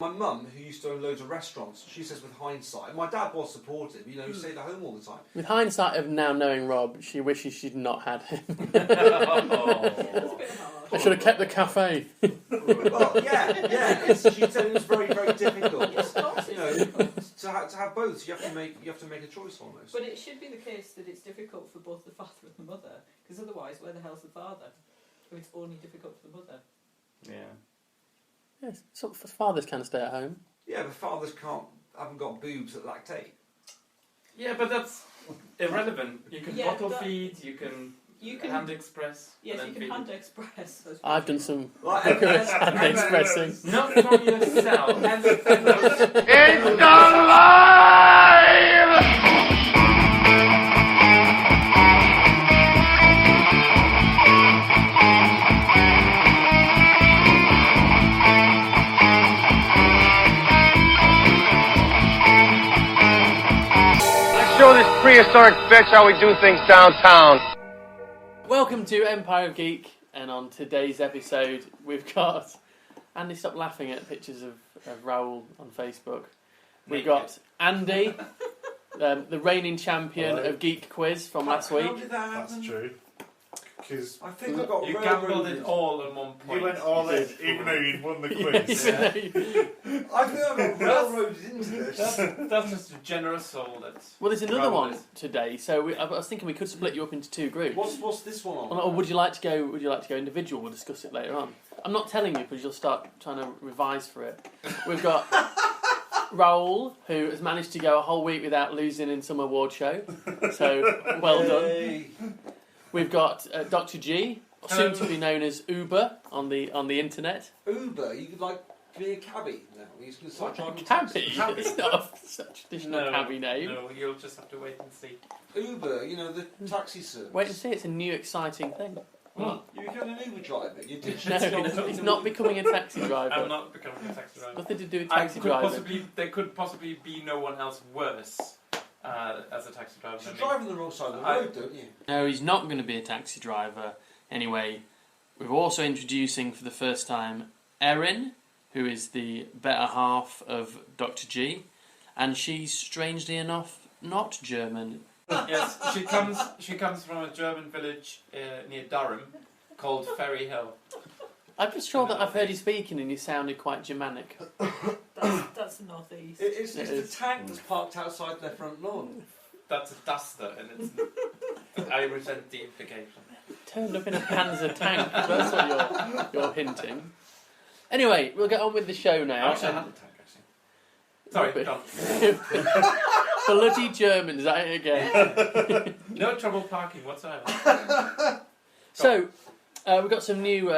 My mum, who used to own loads of restaurants, she says with hindsight, and my dad was supportive, you know, he stayed at home all the time. With hindsight of now knowing Rob, she wishes she'd not had him. That's a bit hard. I should have kept the cafe. Well, yeah. She said it was very, very difficult. Yes, of course. You know, to have both, so you have to make a choice almost. But it should be the case that it's difficult for both the father and the mother, because otherwise, where the hell's the father? If it's only difficult for the mother. Yeah. Yes, so fathers can stay at home. Yeah, but fathers haven't got boobs that lactate. Yeah, but that's irrelevant. You can bottle that- feed, you can hand express. Yes, and you then can feed hand it. express. I've done some Like, rigorous hand expressing. Not from yourself. And It's alive! Let's show this prehistoric bitch how we do things downtown. Welcome to Empire of Geek, and on today's episode we've got... Andy, stop laughing at pictures of Raoul on Facebook. We've got Andy, the reigning champion of Geek Quiz from last How week. did that happen? That's true. Because I think I got you railroaded. gambled it all in one point. you went all in, even though you'd won the quiz. I think I got railroaded into this. That's just a generous soul. Well, there's another Raoul one is. today, so I was thinking we could split you up into two groups. What's this one on? Or would you like to go? Would you like to go individual? We'll discuss it later on. I'm not telling you because you'll start trying to revise for it. We've got Raoul, who has managed to go a whole week without losing in some award show. So well done. We've got Dr. G, soon to be known as Uber on the internet. Uber, you could like be a cabbie now. He's going to start driving Cabbie. taxi. It's not a traditional cabbie name. No, you'll just have to wait and see. Uber, you know, the taxi service. Wait and see. It's a new exciting thing. You become an Uber driver. You did No, he's not becoming a taxi driver. I'm not becoming a taxi driver. Nothing to do with taxi driving. There could possibly be no one else worse as a taxi driver You than me. drive on the wrong side of the road, don't you? No, he's not going to be a taxi driver. Anyway, we're also introducing for the first time Erin, who is the better half of Dr. G, and she's strangely enough not German. Yes, she comes from a German village near Durham called Ferry Hill. I'm just sure that I've heard you speaking and you sounded quite Germanic. That's the northeast. It's the tank that's parked outside their front lawn. That's a duster, and it's. I resent the implication. Turned up in a Panzer tank, that's what you're hinting. Anyway, we'll get on with the show I now. actually had the tank, actually. Sorry, John. Bloody Germans, is that it again? No trouble parking whatsoever. So, we've got some new,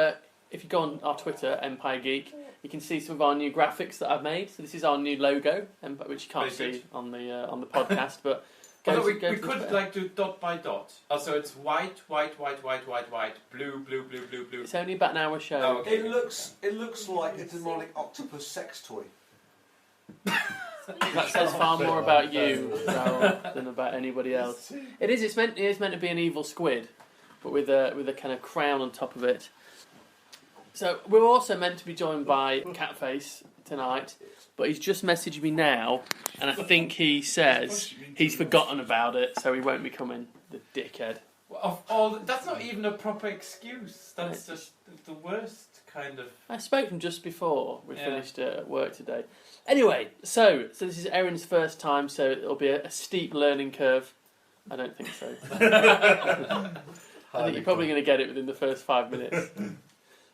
if you go on our Twitter, Empire Geek, you can see some of our new graphics that I've made. So this is our new logo, which you can't Very see on the podcast, but... We could like do dot by dot. So it's white, blue, blue. It's only about an hour show. Oh, okay. It looks like a demonic octopus sex toy. That says far more about you Raoul, than about anybody else. It is. It is meant to be an evil squid, but with a kind of crown on top of it. So we're also meant to be joined by Catface tonight, but he's just messaged me now, and I think he says he's forgotten about it, so he won't be coming. The dickhead. Of all, that's not even a proper excuse. That's just the worst kind of. I spoke to him just before we finished at work today. Anyway, so this is Erin's first time, so it'll be a steep learning curve. I don't think so. I think you're probably going to get it within the first 5 minutes.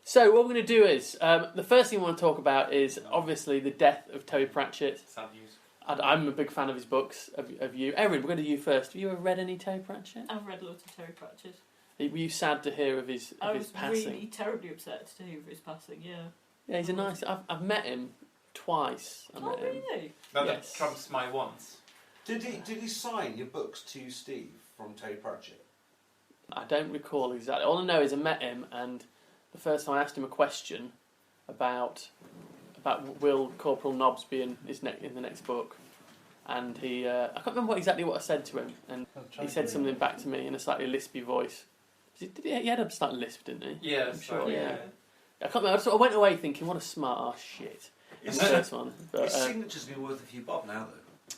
So what we're going to do is, the first thing we want to talk about is obviously the death of Terry Pratchett. Sad news. I'm a big fan of his books, of you. Erin, we're going to you first. Have you ever read any Terry Pratchett? I've read loads of Terry Pratchett. Were you sad to hear of his I was passing? really terribly upset to hear of his passing, yeah. Yeah, he's a nice... I've met him twice. I met him. Really? That Yes. trumps my wants. Did he sign your books to Steve from Terry Pratchett? I don't recall exactly. All I know is I met him, and the first time I asked him a question about will Corporal Nobbs be in the next book, and he I can't remember exactly what I said to him, and he said something back to me in a slightly lispy voice. He had a slight lisp, didn't he? Yeah, I'm sure. sorry, Yeah. I can't remember. I went away thinking, what a smart ass shit. the first one. But, His signature's been worth a few bob now, though.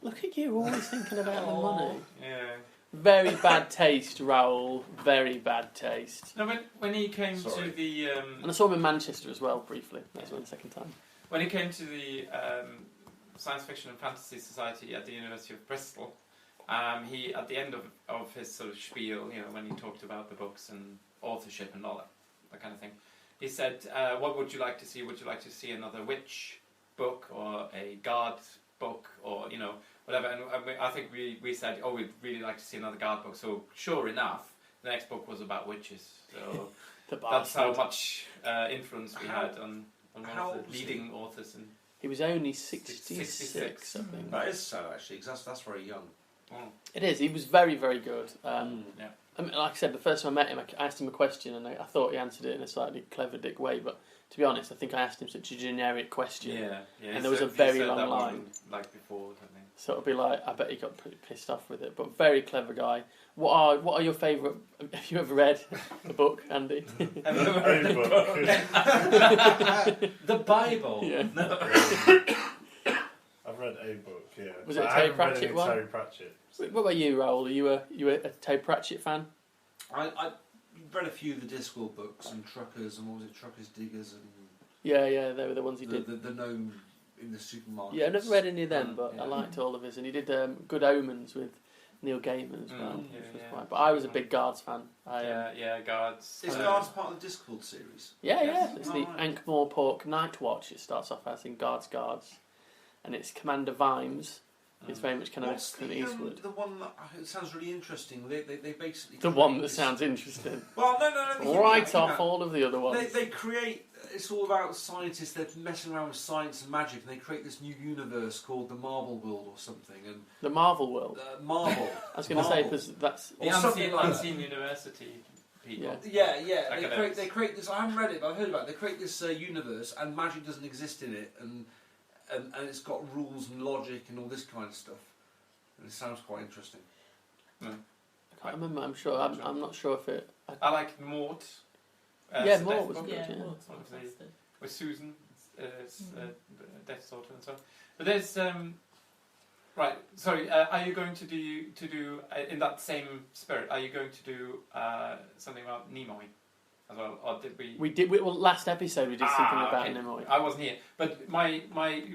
look at you, always thinking about the money. Yeah. Very bad taste, Raoul. Very bad taste. No, when he came Sorry. to the And I saw him in Manchester as well, briefly. That's the second time. when he came to the Science Fiction and Fantasy Society at the University of Bristol, he at the end of his sort of spiel, when he talked about the books and authorship and all that kind of thing, he said, "What would you like to see? Would you like to see another witch book or a guard book or whatever?" And I think we said, "Oh, we'd really like to see another guard book." So sure enough, the next book was about witches. So that's how much influence we had on one of the leading authors. And he was only 66, 66. I think. That is sad, actually, because that's very young. It is. He was very, very good. Yeah. I mean, like I said, the first time I met him, I asked him a question, and I thought he answered it in a slightly clever dick way. But to be honest, I think I asked him such a generic question. Yeah. And there was a very said long that line. one, like before, I think. So it'll be like, I bet he got pretty pissed off with it. But very clever guy. What are your favourite? Have you ever read a book, Andy? Have you ever read A the book. book? The Bible. Yeah. No. I've read a book, yeah. Was But it a I Terry haven't read Pratchett any one? Terry Pratchett. What about you, Raoul? Are you a Terry Pratchett fan? I read a few of the Discworld books and Truckers and what was it, Truckers, Diggers and Yeah, they were the ones he did. the gnome in the supermarket. Yeah, I've never read any of them, but Yeah. I liked all of his. And he did Good Omens with Neil Gaiman as well. Mm, which was yeah. quite, but I was a big Guards fan. Yeah, guards. Is Guards part of the Discworld series? Yeah. Yes. It's Oh, the right. Ankh-Morpork Night Watch. It starts off as in Guards, and it's Commander Vimes. It's very much kind of What's Clint the Eastwood. the one that it sounds really interesting? They basically The create one that this- sounds interesting. Well, no. Right off all of the other ones. They create. It's all about scientists. They're messing around with science and magic, and they create this new universe called the Marvel World or something. And The Marvel world. Marvel. I was going to say because that's The Or something unseen, like that. unseen university people. Yeah. Yeah. Academics. They create this. I haven't read it, but I've heard about it. They create this universe, and magic doesn't exist in it, and it's got rules and logic and all this kind of stuff. And it sounds quite interesting. I can't remember. I'm sure. I'm not sure if it. I like Mort. Yeah, Death Mort was Book good. Yeah, Yeah. well, it's Obviously. fantastic. With Susan, Death's daughter and so on. But there's right. Sorry, are you going to do in that same spirit? Are you going to do something about Nimoy as well, or did we? We did. Well, last episode we did something about okay. Nimoy. I wasn't here, but my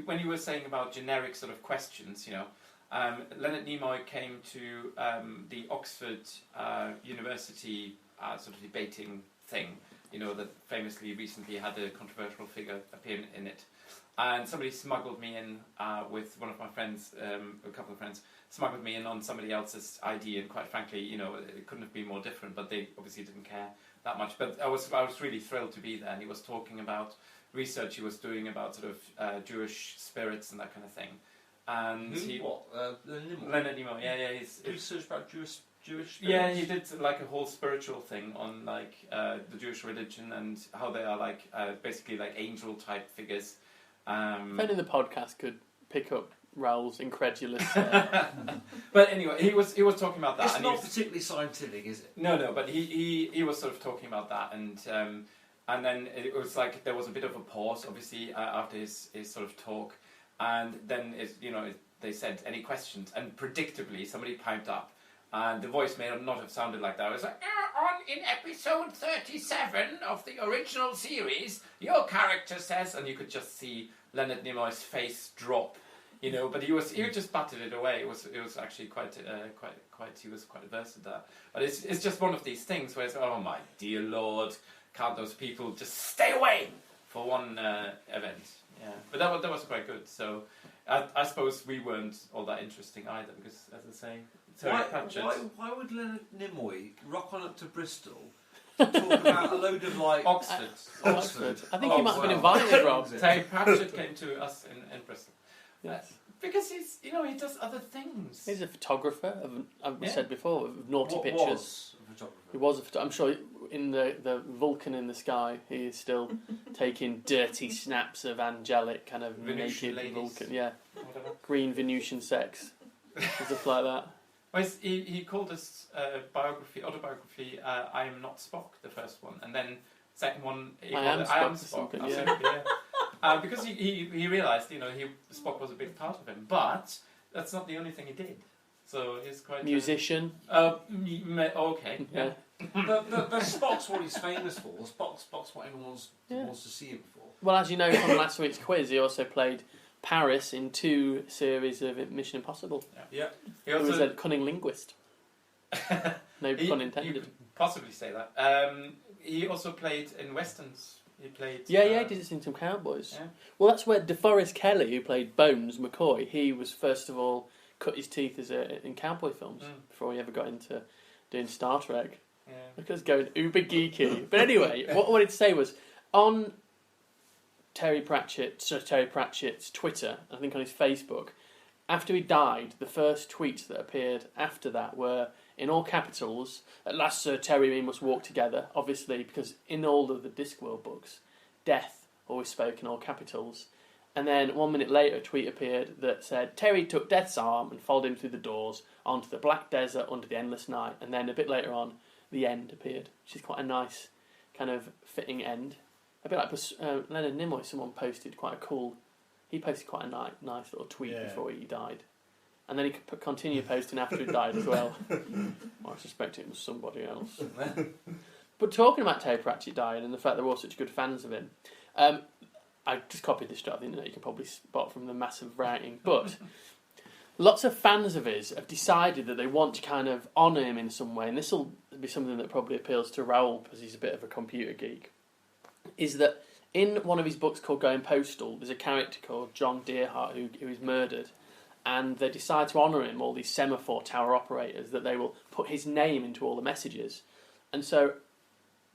when you were saying about generic sort of questions, Leonard Nimoy came to the Oxford University sort of debating thing, that famously recently had a controversial figure appear in it. And somebody smuggled me in with one of my friends, a couple of friends, smuggled me in on somebody else's ID, and quite frankly, it couldn't have been more different, but they obviously didn't care that much. But I was really thrilled to be there, and he was talking about research he was doing about sort of Jewish spirits and that kind of thing. And Leonard Nimoy, yeah, he's research about Jewish spirits. yeah, he did like a whole spiritual thing on like the Jewish religion and how they are like basically like angel type figures. If only the podcast could pick up Raoul's incredulous. But anyway, he was talking about that. It's and not he was, particularly scientific, is it? no, but he was sort of talking about that, and then it was like there was a bit of a pause, obviously, after his sort of talk, and then they said any questions, and predictably somebody piped up, and the voice may not have sounded like that. It was like, in episode 37 of the original series, your character says, and you could just see Leonard Nimoy's face drop, but he just batted it away. It was actually quite he was quite averse to that. But it's just one of these things where it's, oh my dear Lord, can't those people just stay away for one event? Yeah, but that was quite good. So I suppose we weren't all that interesting either, because as I say, Terry Pratchett. Why would Leonard Nimoy rock on up to Bristol to talk about a load of like Oxford. Oxford. I think he might have been well. invited, Rob. Terry Pratchett came to us in Bristol. Yes. Because he's, he does other things. He's a photographer. I've Yeah. said before, of naughty what pictures. was a photographer? He was a I'm sure in the Vulcan in the sky, he is still taking dirty snaps of angelic kind of Venusian naked ladies. Vulcan. Yeah, Whatever. green Venusian sex, stuff like that. Well, he called his autobiography, I Am Not Spock, the first one. And then second one, he I called Am it, Spock I or Am Spock. something, yeah. Absolutely, yeah. because he realised, Spock was a big part of him. But that's not the only thing he did. So he's quite musician. Okay. Yeah. The Spock's what he's famous for. Spock's what everyone wants to see him for. Well, as you know from last week's quiz, he also played Paris in 2 series of Mission Impossible. Yeah. He He was also a cunning linguist. No pun intended. You could possibly say that. He also played in westerns. He played. Yeah, he did it in some Cowboys. Yeah. Well, that's where DeForest Kelley, who played Bones McCoy, he was first of all cut his teeth in cowboy films before he ever got into doing Star Trek. Yeah. Look at us going uber geeky. But anyway, what I wanted to say was on Terry Pratchett's Twitter, I think on his Facebook, after he died, the first tweets that appeared after that were in all capitals, "At last Sir Terry we must walk together," obviously because in all of the Discworld books, death always spoke in all capitals. And then 1 minute later a tweet appeared that said, "Terry took Death's arm and followed him through the doors onto the black desert under the endless night." And then a bit later on, the end appeared, which is quite a nice kind of fitting end. A bit like Leonard Nimoy, someone posted quite a cool... He posted quite a nice little tweet before he died. And then he could continue posting after he died as well. I suspect it was somebody else. But talking about Terry Pratchett dying and the fact that we're all such good fans of him, I just copied this straight off the internet. You can probably spot from the massive writing. But lots of fans of his have decided that they want to kind of honour him in some way. And this will be something that probably appeals to Raoul because he's a bit of a computer geek. Is that in one of his books called Going Postal, there's a character called John Deerhart who is murdered. And they decide to honour him, all these semaphore tower operators, that they will put his name into all the messages. And so,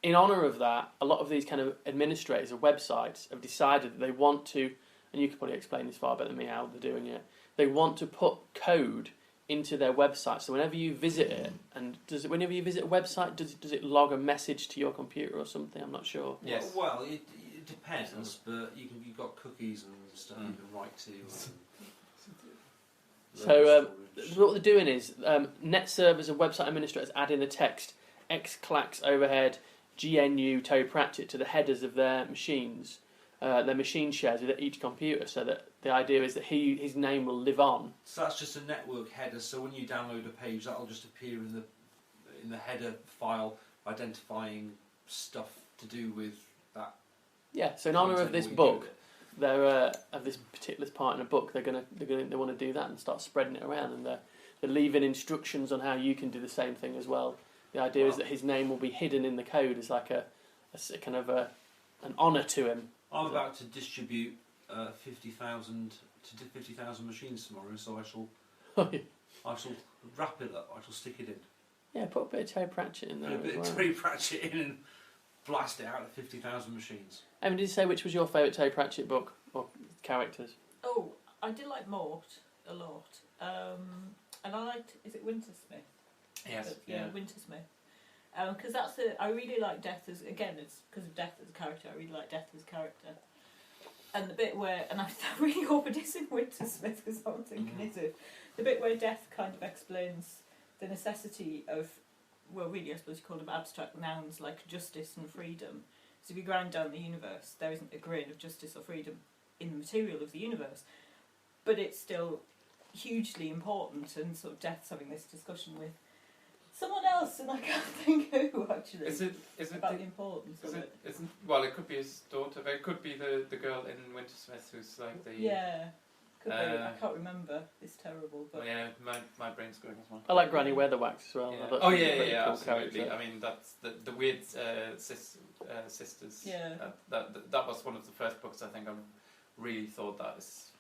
in honour of that, a lot of these kind of administrators of websites have decided that they want to, and you could probably explain this far better than me how they're doing it, they want to put code into their website. So whenever you visit it, and whenever you visit a website, does it log a message to your computer or something? I'm not sure. Yes. Well, it depends, but you've got cookies and stuff you can write to. So what they're doing is net servers and website administrators add in the text xclax overhead GNU Terry Pratchett to the headers of their machines, their machine shares with each computer, so that the idea is that his name will live on. So that's just a network header. So when you download a page, that'll just appear in the header file, identifying stuff to do with that. Yeah. So in honour of this book, they're of this particular part in a book, they want to do that and start spreading it around, and they're leaving instructions on how you can do the same thing as well. The idea is that his name will be hidden in the code as like a kind of an honour to him. I'm about to distribute 50,000 machines tomorrow, so I shall wrap it up. I shall stick it in. Yeah, put a bit of Terry Pratchett in there. Put a bit of Terry Pratchett in and blast it out at 50,000 machines. Did you say which was your favourite Terry Pratchett book or characters? Oh, I did like Mort a lot. And I liked, is it Wintersmith? Yes. Yeah, Wintersmith. Because I really like Death as, again, it's because of Death as a character, I really like Death as a character. And the bit where, and I really hope it is in Wintersmith, because I'm thinking is it, the bit where Death kind of explains the necessity of, well really I suppose you call them abstract nouns like justice and freedom. So if you grind down the universe, there isn't a grain of justice or freedom in the material of the universe. But it's still hugely important, and sort of Death's having this discussion with someone else, and I can't think who actually. Is it about the importance of it? Well, it could be his daughter, but it could be the girl in Wintersmith who's like the... Yeah, could be. I can't remember. It's terrible, but... Well, yeah, my brain's going as well. I like Granny Weatherwax as well. Yeah. I thought Oh she was a yeah, pretty cool absolutely. character. I mean, that's the weird sisters. Yeah. That was one of the first books I think I really thought that is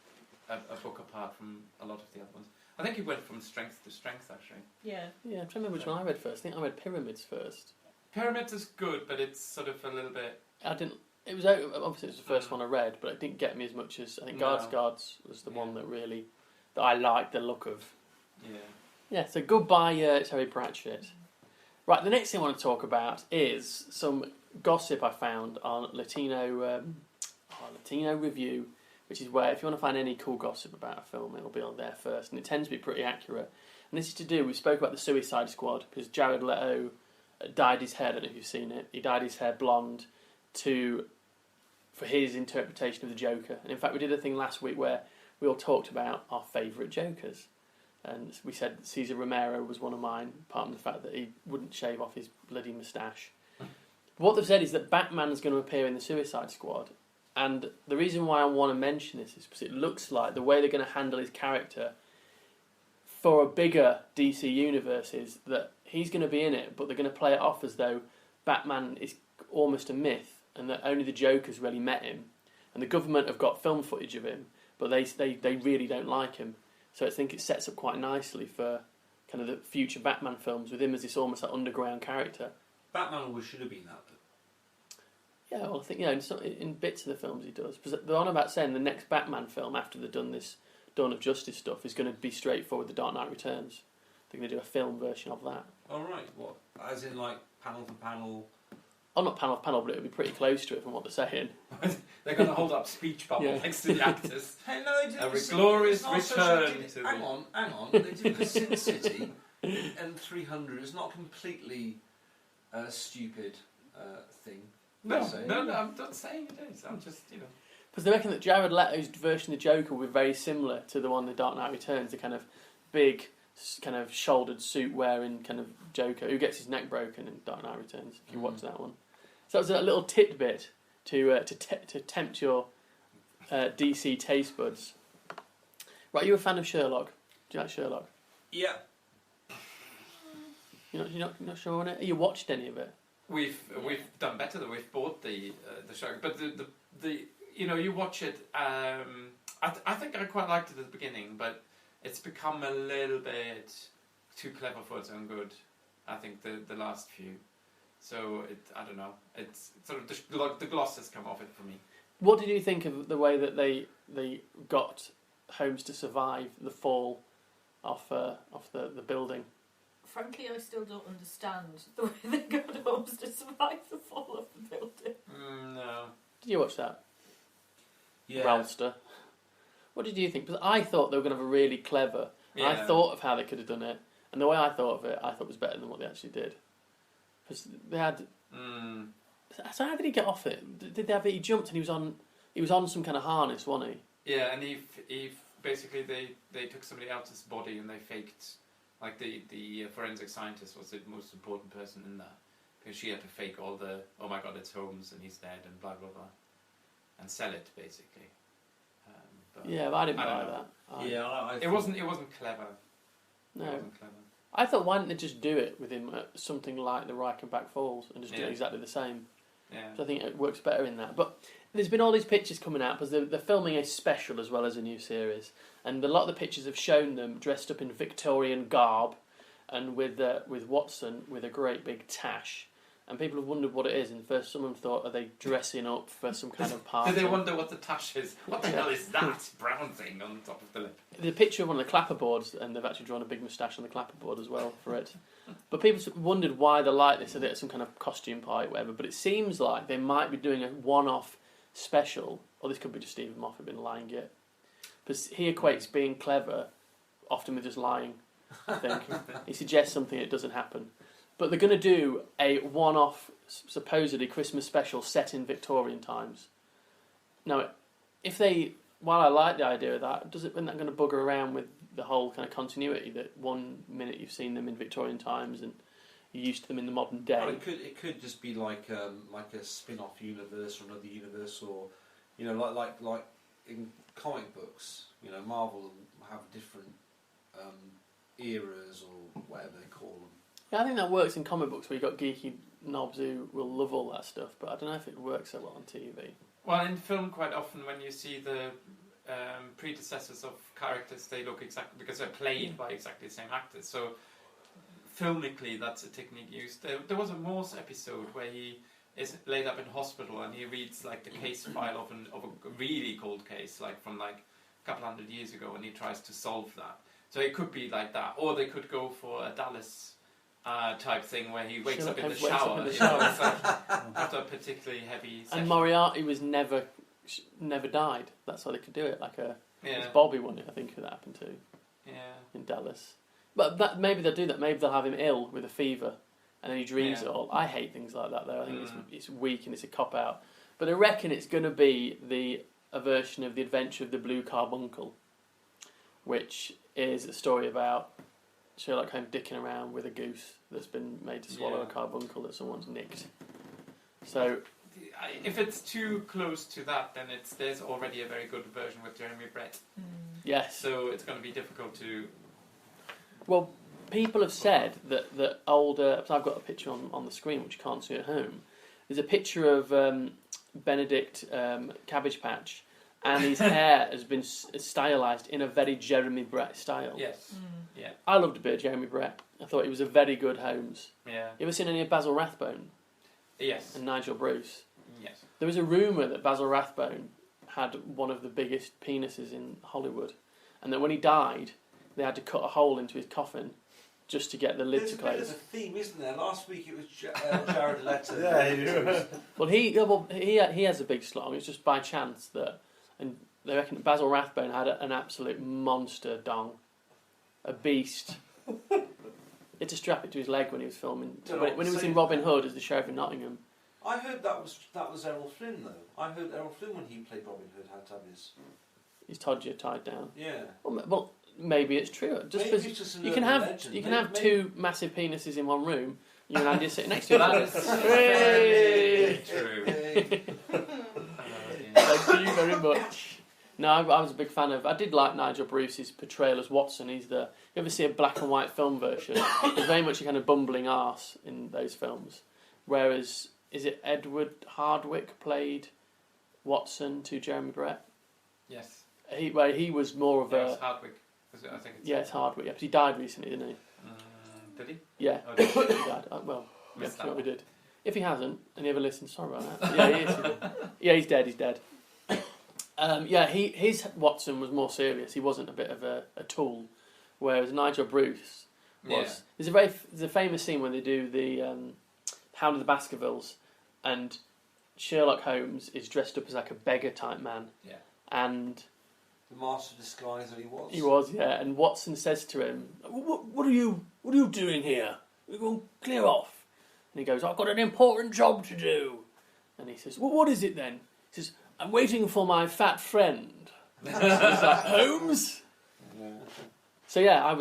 a book apart from a lot of the other ones. I think he went from strength to strength, actually. Yeah. Yeah, I'm trying to remember which one I read first. I think I read Pyramids first. Pyramids is good, but it's sort of a little bit... I didn't... It was obviously it was the first one I read, but it didn't get me as much as I think Guards was the one that really that I liked the look of. Yeah. Yeah. So goodbye, Terry Pratchett. Right. The next thing I want to talk about is some gossip I found on Latino Review, which is where if you want to find any cool gossip about a film, it'll be on there first, and it tends to be pretty accurate. And this is to do. We spoke about the Suicide Squad because Jared Leto dyed his hair. I don't know if you've seen it. He dyed his hair blonde to for his interpretation of the Joker. And in fact, we did a thing last week where we all talked about our favourite Jokers. And we said Cesar Romero was one of mine, apart from the fact that he wouldn't shave off his bloody moustache. What they've said is that Batman's going to appear in the Suicide Squad. And the reason why I want to mention this is because it looks like the way they're going to handle his character for a bigger DC universe is that he's going to be in it, but they're going to play it off as though Batman is almost a myth and that only the Joker's really met him. And the government have got film footage of him, but they really don't like him. So I think it sets up quite nicely for kind of the future Batman films with him as this almost like underground character. Batman always should have been that, though. Yeah, well, I think in bits of the films he does. Because they're on about saying the next Batman film after they've done this Dawn of Justice stuff is going to be straightforward. The Dark Knight Returns. They're going to do a film version of that. All right, what? As in like panel for panel? Oh, not panel for panel, but it would be pretty close to it from what they're saying. They're going to hold up speech bubbles next to the actors. Hey, no, they did A glorious return to hang on. They did the Sin City and 300. It's not completely stupid thing. No, I'm not saying it is. I'm just, Because they reckon that Jared Leto's version of the Joker will be very similar to the one in Dark Knight Returns, the kind of big, kind of shouldered suit wearing kind of Joker who gets his neck broken in Dark Knight Returns. If you watch that one, so that was a little tidbit to tempt your DC taste buds. Right, are you a fan of Sherlock? Do you like Sherlock? Yeah. You're not sure on it? Have you watched any of it? We've done better than we've bought the show, but the you watch it. I think I quite liked it at the beginning, but it's become a little bit too clever for its own good. I think the last few, so I don't know. It's sort of the gloss has come off it for me. What did you think of the way that they got Holmes to survive the fall off the building? Frankly, I still don't understand the way they got Holmes to survive the fall of the building. No. Did you watch that? Yeah. Ralster. What did you think? Because I thought they were going to have a really clever. Yeah. I thought of how they could have done it, and the way I thought of it, I thought was better than what they actually did. Because they had. So how did he get off it? Did they have it? He jumped and he was on some kind of harness, wasn't he? Yeah, and he basically they took somebody else's body and they faked. Like the forensic scientist was the most important person in that because she had to fake all the oh my god it's Holmes and he's dead and blah blah blah and sell it basically. But I didn't buy that. I it wasn't clever. No, it wasn't clever. I thought why didn't they just do it with him at something like the Reichenbach Falls and just do Yeah. it exactly the same? Yeah. So I think it works better in that. But there's been all these pictures coming out because they're filming a special as well as a new series, and a lot of the pictures have shown them dressed up in Victorian garb and with Watson with a great big tash. And people have wondered what it is, and first someone thought, are they dressing up for some kind of party? Did they wonder what the tash is? What the hell is that brown thing on top of the lip? There's a picture of one of the clapperboards, and they've actually drawn a big moustache on the clapperboard as well for it. But people wondered why they're like this, are they at some kind of costume party or whatever, but it seems like they might be doing a one-off special, or this could be just Stephen Moffat been lying yet. Because he equates being clever often with just lying, I think. He suggests something that doesn't happen. But they're going to do a one-off, supposedly Christmas special set in Victorian times. Now, while I like the idea of that, isn't that going to bugger around with the whole kind of continuity that one minute you've seen them in Victorian times and you're used to them in the modern day? Well, it could just be like a spin-off universe or another universe, or like in comic books, Marvel have different eras or whatever they call them. Yeah, I think that works in comic books where you've got geeky knobs who will love all that stuff, but I don't know if it works so well on TV. Well, in film, quite often when you see the predecessors of characters, they look exactly because they're played by exactly the same actors. So filmically, that's a technique used. There was a Morse episode where he is laid up in hospital and he reads like the case file of a really cold case, like from like a couple hundred years ago, and he tries to solve that. So it could be like that, or they could go for a Dallas type thing where he wakes up in the shower. It's like after a particularly heavy session. And Moriarty was never died. That's how they could do it. Like Yeah. it's Bobby one, I think, who that happened to Yeah. in Dallas. But maybe they'll do that. Maybe they'll have him ill with a fever, and then he dreams it all. I hate things like that, though. I think it's weak and it's a cop out. But I reckon it's going to be a version of The Adventure of the Blue Carbuncle, which is a story about Sherlock Holmes dicking around with a goose that's been made to swallow a carbuncle that someone's nicked. So, if it's too close to that, then there's already a very good version with Jeremy Brett. yes. So it's going to be difficult to. Well, people have said that older. Because I've got a picture on the screen which you can't see at home. There's a picture of Benedict Cabbage Patch, and his hair has been stylised in a very Jeremy Brett style. Yes. Yeah. I loved a bit of Jeremy Brett. I thought he was a very good Holmes. Yeah. You ever seen any of Basil Rathbone Yes. and Nigel Bruce? Yes. There was a rumour that Basil Rathbone had one of the biggest penises in Hollywood, and that when he died, they had to cut a hole into his coffin just to get the lid to close. There's a theme, isn't there? Last week it was Jared Leto. Yeah, Well, he has a big slong. It's just by chance that, and they reckon that Basil Rathbone had an absolute monster dong, a beast. He had to strap it to his leg when he was filming. When he was in Robin Hood as the sheriff of Nottingham. I heard that was Errol Flynn though. I heard Errol Flynn when he played Robin Hood had to have His todger tied down. Yeah. Well, maybe it's true. Just Maybe because it's just an you can urban have legend. you can Maybe- have two massive penises in one room. You and Andy are sitting next to each That other. is Hooray! very true. Thank you very much. No, I was a big fan of. I did like Nigel Bruce's portrayal as Watson. He's the. You ever see a black and white film version? He's very much a kind of bumbling arse in those films. Whereas, is it Edward Hardwicke played Watson to Jeremy Brett? Yes. Where he was more of Yes, a. Hardwick. Was it? I think it's. Yeah, it's Hardwicke. Yeah, because he died recently, didn't he? Did he? Yeah, Oh, did he? he died. Well, yeah, Missed that sure we one. did. If he hasn't, and he ever listens, sorry about that. Yeah, he is. Yeah, he's dead. He's dead. His Watson was more serious. He wasn't a bit of a tool, whereas Nigel Bruce was. Yeah. There's a famous scene when they do the Hound of the Baskervilles, and Sherlock Holmes is dressed up as like a beggar type man. Yeah. And The master of disguise that he was. he was, yeah. And Watson says to him, "What are you doing here? You're going to clear off." And he goes, "I've got an important job to do." And he says, "Well, what is it then?" He says, "I'm waiting for my fat friend." And he's like, "Holmes?" So yeah, I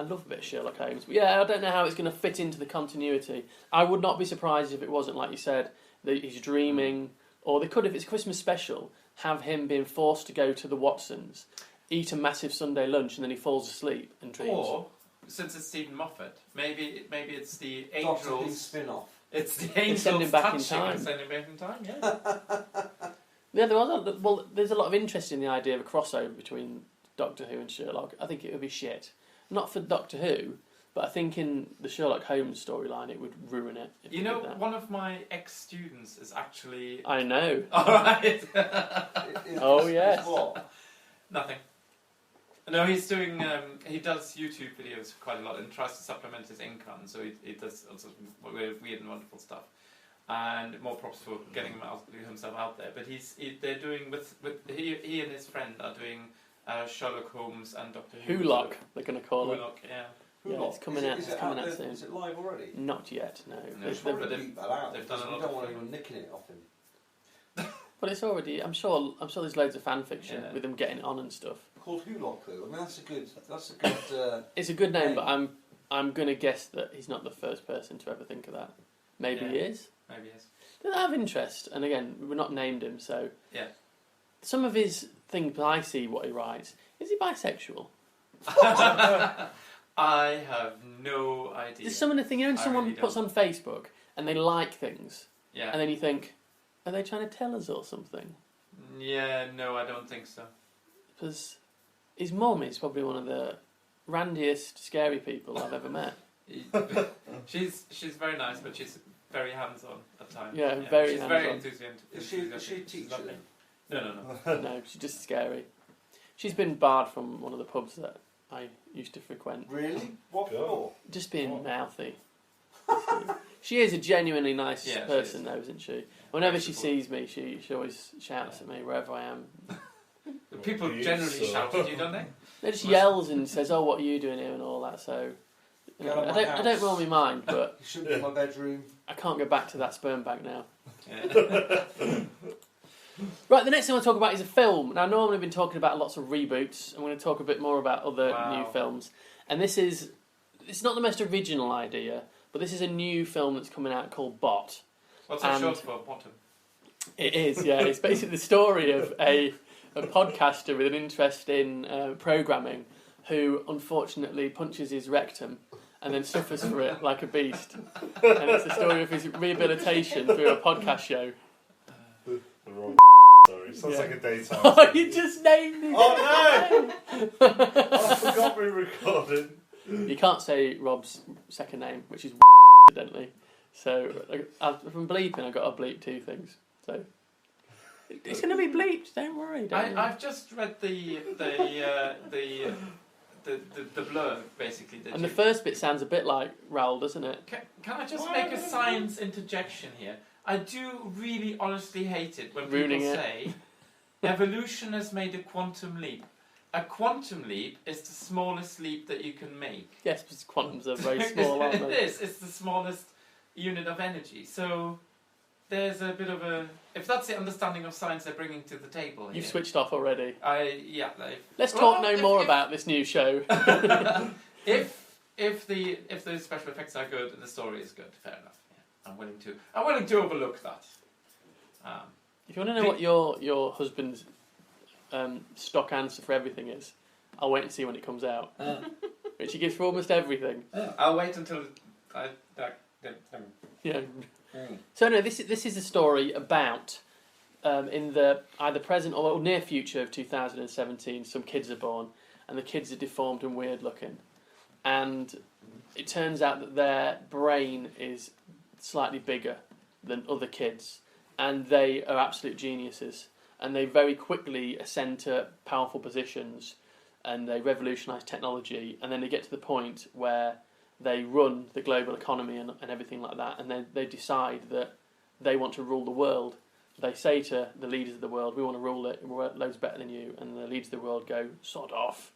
love a bit of Sherlock Holmes. But yeah, I don't know how it's going to fit into the continuity. I would not be surprised if it wasn't, like you said, that he's dreaming. Or they could, if it's a Christmas special, have him being forced to go to the Watsons, eat a massive Sunday lunch, and then he falls asleep and dreams. Or, since it's Stephen Moffat, maybe it's the Doctor Who angels. spin-off. It's the angels send him back in touching time. and sending him back in time. Yeah. Yeah, there's a lot of interest in the idea of a crossover between Doctor Who and Sherlock. I think it would be shit. Not for Doctor Who, but I think in the Sherlock Holmes storyline it would ruin it. If You they know, did that. one of my ex-students is actually. I know. All right. Oh, yes. What? Nothing. No, he's doing. He does YouTube videos quite a lot and tries to supplement his income. So he does also weird and wonderful stuff. And more props for getting himself out there. But they're doing he and his friend are doing Sherlock Holmes and Doctor Who. Wholock, they're going to call it. Wholock, yeah. Yeah, it's coming out. Is It's it coming out out there? soon. Is it live already? Not yet. No. No, They've- It's probably But beat that out. they've done because a we lot don't of want things. anyone nicking it off him. But it's already. I'm sure there's loads of fan fiction Yeah. with them getting it on and stuff. Called Wholock though. I mean that's a good. It's a good name, Name. but I'm going to guess that he's not the first person to ever think of that. Maybe he Yeah. is. Maybe yes. Does that have interest? And again, we've not named him, so Yeah. some of his things I see what he writes. Is he bisexual? I have no idea. There's some of the thing, when I someone really puts don't. on Facebook and they like things, Yeah. and then you think, are they trying to tell us or something? Yeah. No, I don't think so. Because his mum is probably one of the randiest, scary people I've ever met. She's very nice, but she's very hands-on at times. Yeah, very She's very hands-on. enthusiastic. Is she a She's teacher? lovely. No. No, she's just scary. She's been barred from one of the pubs that I used to frequent. Really? What for? Just being What? mouthy. She is a genuinely nice Yeah, she person, is. though, isn't she? Whenever Very she supportive. sees me, she always shouts at me wherever I am. People You generally saw. shout at you, don't they? Then she yells and says, "Oh, what are you doing here?" and all that. So Get out of I my don't house. normally mind, but You shouldn't be in my bedroom. I can't go back to that sperm bank now. Yeah. Right, the next thing I want to talk about is a film. Now, normally I've been talking about lots of reboots. I'm going to talk a bit more about other Wow. new films. And it's not the most original idea, but this is a new film that's coming out called Bot. What's that And- short for? Bottom. It is, yeah. It's basically the story of a podcaster with an interest in programming who unfortunately punches his rectum and then suffers for it like a beast. And it's the story of his rehabilitation through a podcast show. The wrong sorry. Sounds Yeah. like a daytime. Oh, you just named it! Oh no! I forgot we recorded. You can't say Rob's second name, which is evidently. So from bleeping, I got to bleep two things. So it's going to be bleeped. Don't worry. I've just read the blurb basically. And the first bit sounds a bit like Raoul, doesn't it? Can I just make a science interjection here? I do really honestly hate it when Ruining people it. say evolution has made a quantum leap. A quantum leap is the smallest leap that you can make. Yes, because quantums are very small, aren't It they? is. It's the smallest unit of energy. So there's a bit of a... If that's the understanding of science they're bringing to the table here... You've switched off already. Well, Let's talk no if- more if- about this new show. If the special effects are good and the story is good, fair enough. Yeah. I'm willing to overlook that. If you want to know what your husband's stock answer for everything is, I'll wait and see when it comes out. Which he gives for almost everything. I'll wait until Yeah. So no, this is a story about in the either present or near future of 2017, some kids are born, and the kids are deformed and weird looking, and it turns out that their brain is slightly bigger than other kids, and they are absolute geniuses, and they very quickly ascend to powerful positions, and they revolutionise technology, and then they get to the point where they run the global economy and everything like that, and then they decide that they want to rule the world. They say to the leaders of the world, we want to rule it, we're loads better than you, and the leaders of the world go, sod off.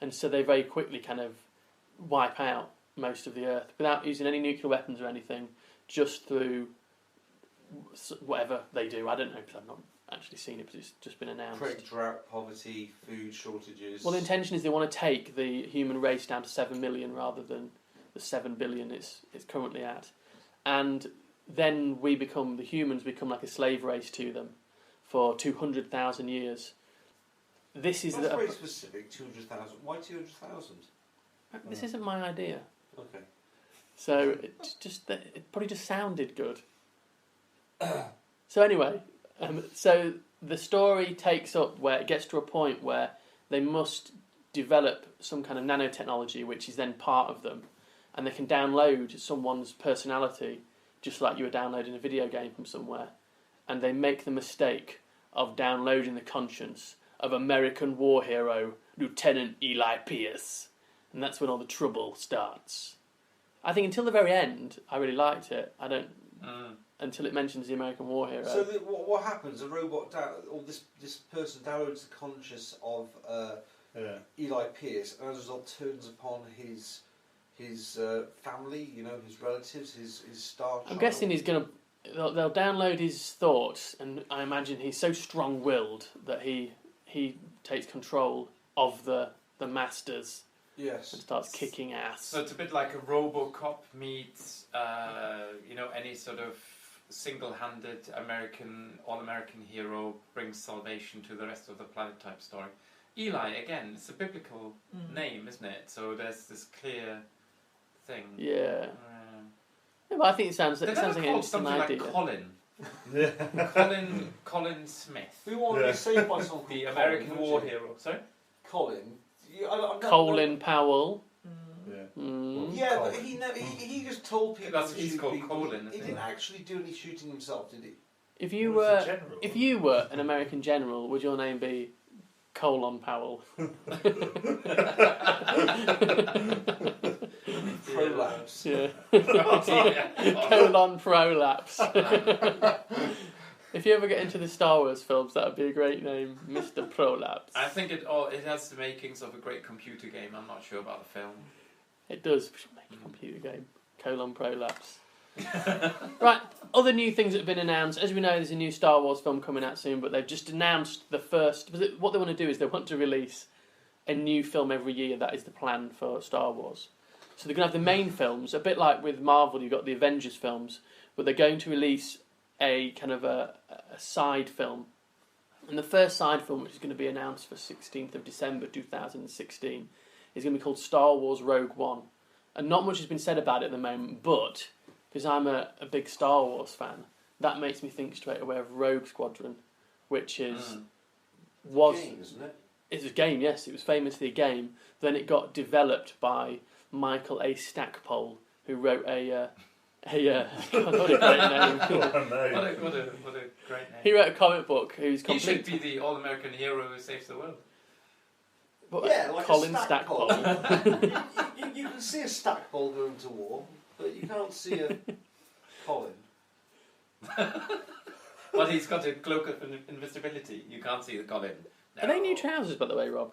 And so they very quickly kind of wipe out most of the earth without using any nuclear weapons or anything, just through whatever they do. I don't know, because I've not actually seen it, because it's just been announced. Create drought, poverty, food shortages. Well, the intention is they want to take the human race down to 7 million rather than the 7 billion it's currently at. And then the humans become like a slave race to them for 200,000 years. This is That's very specific, 200,000. Why 200,000? This isn't my idea. Okay. So it probably just sounded good. So anyway, so the story takes up where it gets to a point where they must develop some kind of nanotechnology, which is then part of them, and they can download someone's personality, just like you were downloading a video game from somewhere, and they make the mistake of downloading the conscience of American war hero Lieutenant Eli Pierce, and that's when all the trouble starts. I think until the very end, I really liked it. I don't until it mentions the American war hero. So what happens? A robot, or this person downloads the conscious of Eli Pierce, and as a result turns upon his family, his relatives, his star child. I'm guessing they'll download his thoughts, and I imagine he's so strong-willed that he takes control of the masters. Yes. And starts kicking ass. So it's a bit like a RoboCop meets, any sort of single-handed all-American hero brings salvation to the rest of the planet type story. Eli, again, it's a biblical name, isn't it? So there's this clear thing. Yeah. Yeah, but I think it sounds like an interesting something idea. like Colin. Yeah. Colin Smith. We want to be saved by someone The called American Colin, war don't you? hero. Sorry? Colin. Colin Powell. Yeah. Yeah, but he just told people. That's to he's shoot called people. Colin, He isn't didn't he? actually do any shooting himself, did he? If you Well, it's a were general. if you were an American general, would your name be Colin Powell? Prolapse. Yeah. Oh, Colon prolapse. If you ever get into the Star Wars films, that would be a great name, Mr. Prolapse. I think it has the makings of a great computer game. I'm not sure about the film. It does. We should make a computer game. Prolapse. Right, other new things that have been announced. As we know, there's a new Star Wars film coming out soon, but they've just announced the first... What they want to do is they want to release a new film every year. That is the plan for Star Wars. So they're going to have the main films, a bit like with Marvel, you've got the Avengers films, but they're going to release a kind of a side film. And the first side film, which is going to be announced for 16th of December 2016, is going to be called Star Wars Rogue One. And not much has been said about it at the moment, but because I'm a big Star Wars fan, that makes me think straight away of Rogue Squadron, which is... was game, isn't it? It's a game, yes. It was famously a game. Then it got developed by Michael A. Stackpole, who wrote a God, what a great name. What a great name. He wrote a comic book who's He complete... should be the all-American hero who saves the world. What, Yeah, like Colin a Stackpole. Stackpole. you can see a Stackpole going to war, but you can't see a Colin. But he's got a cloak of invisibility. You can't see the Colin. No. Are they new trousers, by the way, Rob?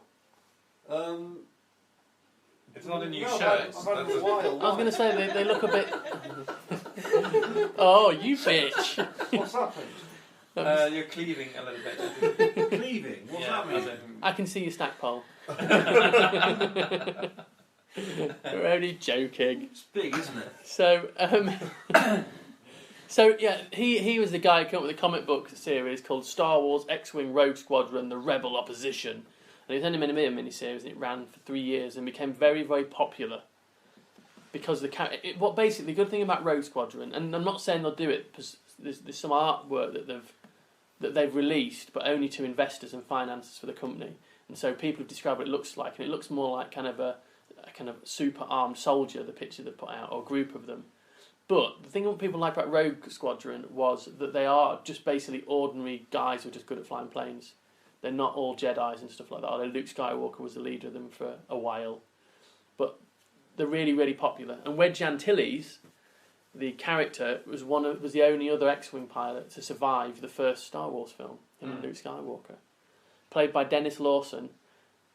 It's not a new no, shirt. I've had it a while. I was going to say, they look a bit... Oh, you bitch! What's happened? You're cleaving a little bit. Cleaving? What's that mean? I can see your Stackpole. We're only joking. It's big, isn't it? So, so yeah, he was the guy who came up with a comic book series called Star Wars X-Wing Rogue Squadron: The Rebel Opposition, and it was only a mini-series, and it ran for 3 years and became very, very popular because the good thing about Rogue Squadron, and I'm not saying they'll do it because there's some artwork that they've released, but only to investors and financiers for the company, and so people have described what it looks like, and it looks more like kind of a kind of super armed soldier, the picture they put out, or a group of them. But the thing that people like about Rogue Squadron was that they are just basically ordinary guys who are just good at flying planes. They're not all Jedis and stuff like that. Although Luke Skywalker was the leader of them for a while. But they're really, really popular. And Wedge Antilles, the character, was the only other X-Wing pilot to survive the first Star Wars film, him and Luke Skywalker. Played by Dennis Lawson.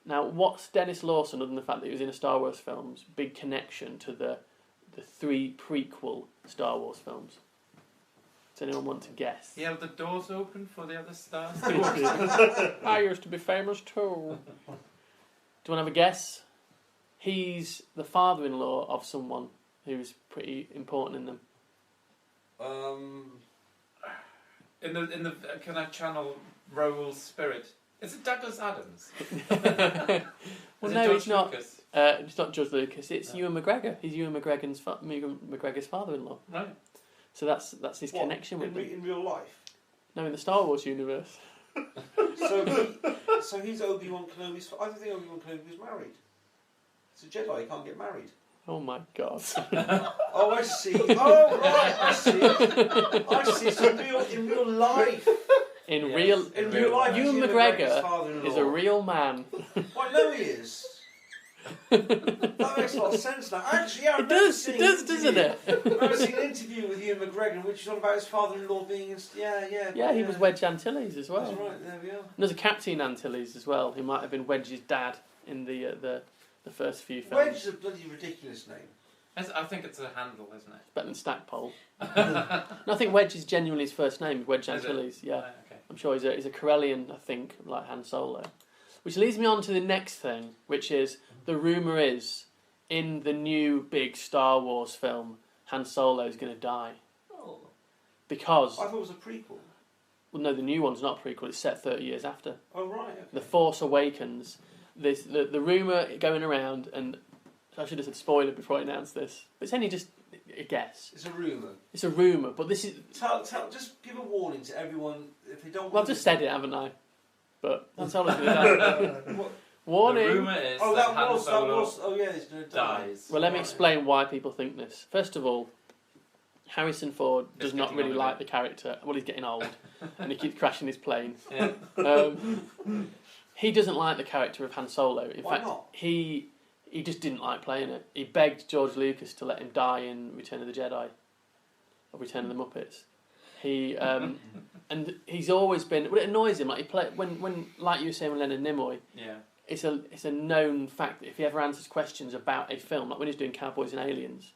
Now, what's Dennis Lawson, other than the fact that he was in a Star Wars film's big connection to the 3 prequel Star Wars films? Does anyone want to guess? He held the doors open for the other stars. I used to be famous too. Do you want to have a guess? He's the father-in-law of someone who's pretty important in them. In the can I channel Raoul's spirit? Is it Douglas Adams? Well, Is no, it George it's not. Lucas? It's not George Lucas. It's Ewan McGregor. He's Ewan McGregor's father-in-law. Right. So that's his connection with them. in real life? No, in the Star Wars universe. So he's Obi-Wan Kenobi's... I don't think Obi-Wan Kenobi was married. It's a Jedi, he can't get married. Oh my God. Oh, I see. Oh, right, I see. I see. So in real life... In Yes. real life, Ewan he's McGregor father-in-law. is a real man. Well, I know he is. That makes a lot of sense now. Actually, yeah, It does, doesn't it? I remember seeing an interview with Ewan McGregor, which is all about his father-in-law being... Yeah, he was Wedge Antilles as well. That's right, there we are. And there's a Captain Antilles as well, who might have been Wedge's dad in the first few films. Wedge is a bloody ridiculous name. I think it's a handle, isn't it? Better than Stackpole. No, I think Wedge is genuinely his first name, Wedge Is it? Antilles. Yeah, Right, okay. I'm sure he's a Corellian, I think, like Han Solo. Which leads me on to the next thing, which is the rumour is in the new big Star Wars film, Han Solo is going to die Oh. because I thought it was a prequel. well, no, the new one's not a prequel. It's set 30 years after. Oh, right, okay. The Force Awakens. The rumour going around, and I should have said spoiler before I announced this, but it's only just a guess. It's a rumour. It's a rumour, but this is... Just give a warning to everyone if they don't... Well, I've just said it, haven't I? But that's all I was going to say. Warning! The rumour is Oh, that that Han was... Solo Oh, yeah, he's going to die. dies. Well, let me explain why people think this. First of all, Harrison Ford does Just not getting really on a like bit. the character. Well, he's getting old, and he keeps crashing his plane. Yeah. He doesn't like the character of Han Solo. In Why fact, not? he just didn't like playing it. He begged George Lucas to let him die in Return of the Jedi, or Return of the Muppets. He and he's always been. Well, it annoys him. Like he play when like you were saying with Leonard Nimoy. Yeah. it's a known fact that if he ever answers questions about a film, like when he's doing Cowboys and Aliens,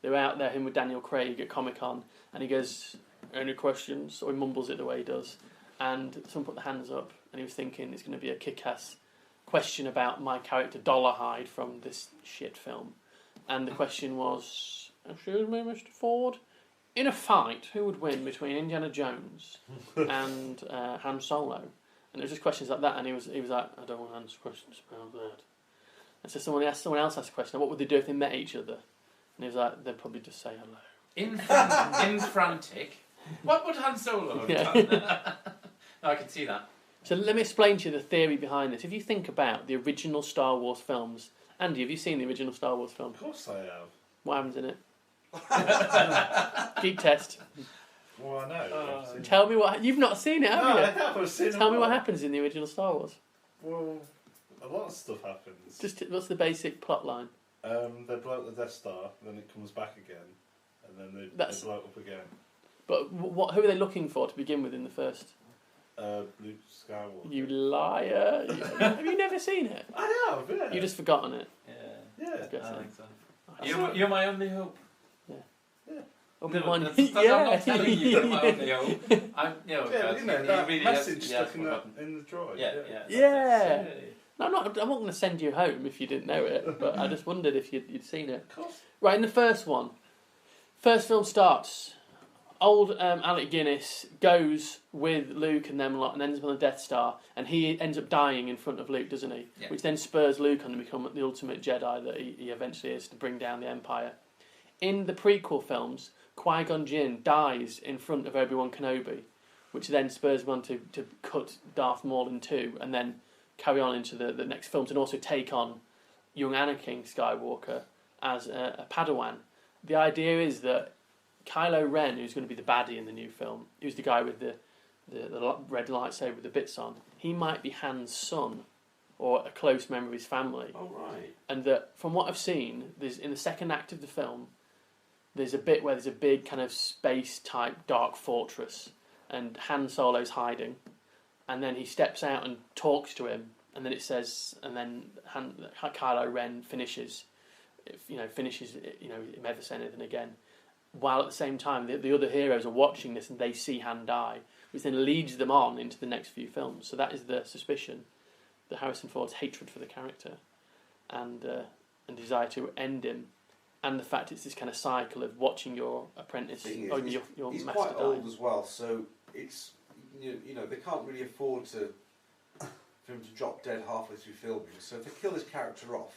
they're out there, him with Daniel Craig at Comic-Con, and he goes, "Any questions?" Or he mumbles it the way he does. And someone put their hands up, and he was thinking it's going to be a kick-ass question about my character Dollarhide from this shit film. And the question was, "Excuse me, Mr. Ford, in a fight, who would win between Indiana Jones and Han Solo?" And it was just questions like that, and he was like, "I don't want to answer questions about that." And so someone else asked a question, what would they do if they met each other? And he was like, "They'd probably just say hello." In frantic. What would Han Solo have done? No, I can see that. So let me explain to you the theory behind this. If you think about the original Star Wars films, Andy, have you seen the original Star Wars film? Of course I have. What happens in it? Geek test. Well, I know. Tell me what... You've not seen it, have No, you? I have. I've seen Tell them me what all. happens in the original Star Wars. Well, a lot of stuff happens. Just what's the basic plot line? They blow up the Death Star, then it comes back again, and then they blow it up again. But who are they looking for to begin with in the first? Luke Skywalker. You liar! Have you never seen it? I have, yeah. You've just forgotten it. Yeah. I guess I so. think so. You're my only hope. Obi-Wan. No, I'm not telling you you're my only hope. I'm, that really message stuck in the droid. Yeah. No, I'm not going to send you home if you didn't know it, but I just wondered if you'd seen it. Of course. Right, in the first film starts. Old Alec Guinness goes with Luke and them lot and ends up on the Death Star, and he ends up dying in front of Luke, doesn't he? Yeah. Which then spurs Luke on to become the ultimate Jedi that he eventually is to bring down the Empire. In the prequel films, Qui-Gon Jinn dies in front of Obi-Wan Kenobi, which then spurs him on to cut Darth Maul in two and then carry on into the next films and also take on young Anakin Skywalker as a Padawan. The idea is that Kylo Ren, who's going to be the baddie in the new film, who's the guy with the red lightsaber with the bits on, he might be Han's son or a close member of his family. Oh, right. And that, from what I've seen, there's in the second act of the film, there's a bit where there's a big kind of space-type dark fortress, and Han Solo's hiding, and then he steps out and talks to him, and then it says, and then Kylo Ren finishes him ever say anything again. While at the same time, the other heroes are watching this and they see Han die, which then leads them on into the next few films. So that is the suspicion, that Harrison Ford's hatred for the character, and desire to end him, and the fact it's this kind of cycle of watching your apprentice or your he's master quite die. old as well, so it's they can't really afford for him to drop dead halfway through filming. So if they kill his character off,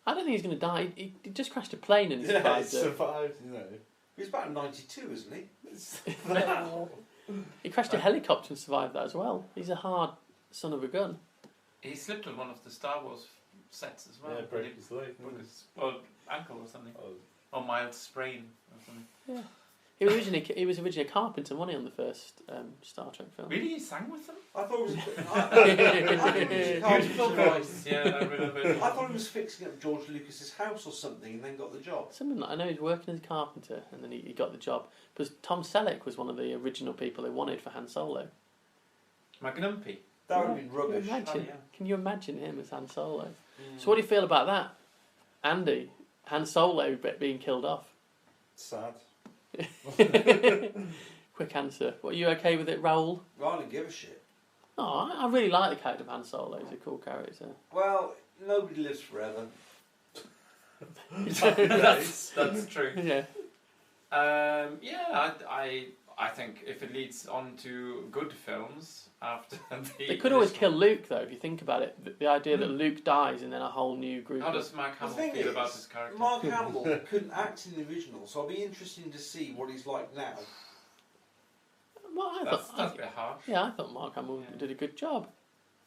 I don't think he's going to die. He just crashed a plane and he survived it. Survived, he's about 92, isn't he? He crashed a helicopter and survived that as well. He's a hard son of a gun. He slipped on one of the Star Wars sets as well. Yeah, broke his leg. Ankle or something. Oh. Or mild sprain or something. Yeah. He was originally a carpenter, wasn't he, on the first Star Trek film? Really? He sang with them? I thought it was. Beautiful voice. Yeah, I remember. I thought he was fixing up George Lucas's house or something, and then got the job. Something like, I know he was working as a carpenter, and then he got the job. Because Tom Selleck was one of the original people they wanted for Han Solo. Magnumpy. That would have been rubbish. Imagine, yeah. Can you imagine him as Han Solo? So what do you feel about that, Andy? Han Solo being killed off. Sad. Quick answer. What, are you okay with it, Raoul? I don't give a shit. Oh, I really like the character of Han Solo. He's a cool character. Well, nobody lives forever. That's true. Yeah. I think if it leads on to good films after They could always kill Luke, though, if you think about it. The idea that Luke dies and then a whole new group. How does Mark Hamill feel about his character? Mark Hamill couldn't act in the original, so I'll be interested to see what he's like now. Well, That's a bit harsh. Yeah, I thought Mark Hamill did a good job.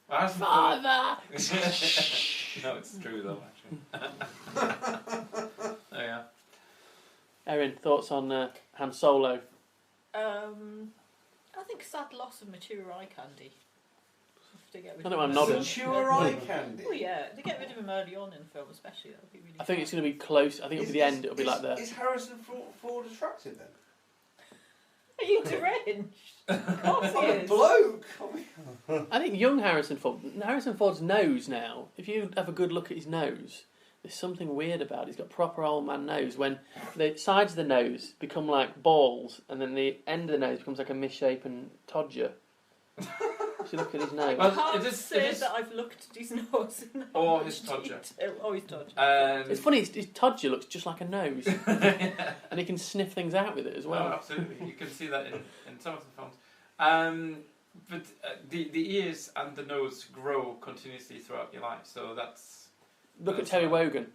Father! No, it's true though, actually. Oh yeah. Erin, thoughts on Han Solo? I think sad loss of mature eye candy. To get rid I know of I'm him. nodding. Mature eye candy. Oh yeah, they get rid of him early on in the film, especially. That would be really. I think sad. it's going to be close. I think it'll be the end. It'll be like the. Is Harrison Ford attractive then? Are you deranged? Of course he I'm a is. bloke. I think young Harrison Ford's nose now, if you have a good look at his nose, there's something weird about it. He's got proper old man nose. When the sides of the nose become like balls, and then the end of the nose becomes like a misshapen todger. If you look at his nose. I can't say that I've looked at his nose. Or his todger. Or his todger. It's funny, his todger looks just like a nose. And he can sniff things out with it as well. Oh, absolutely. You can see that in some of the films. But the ears and the nose grow continuously throughout your life, so that's... Look at Terry Wogan.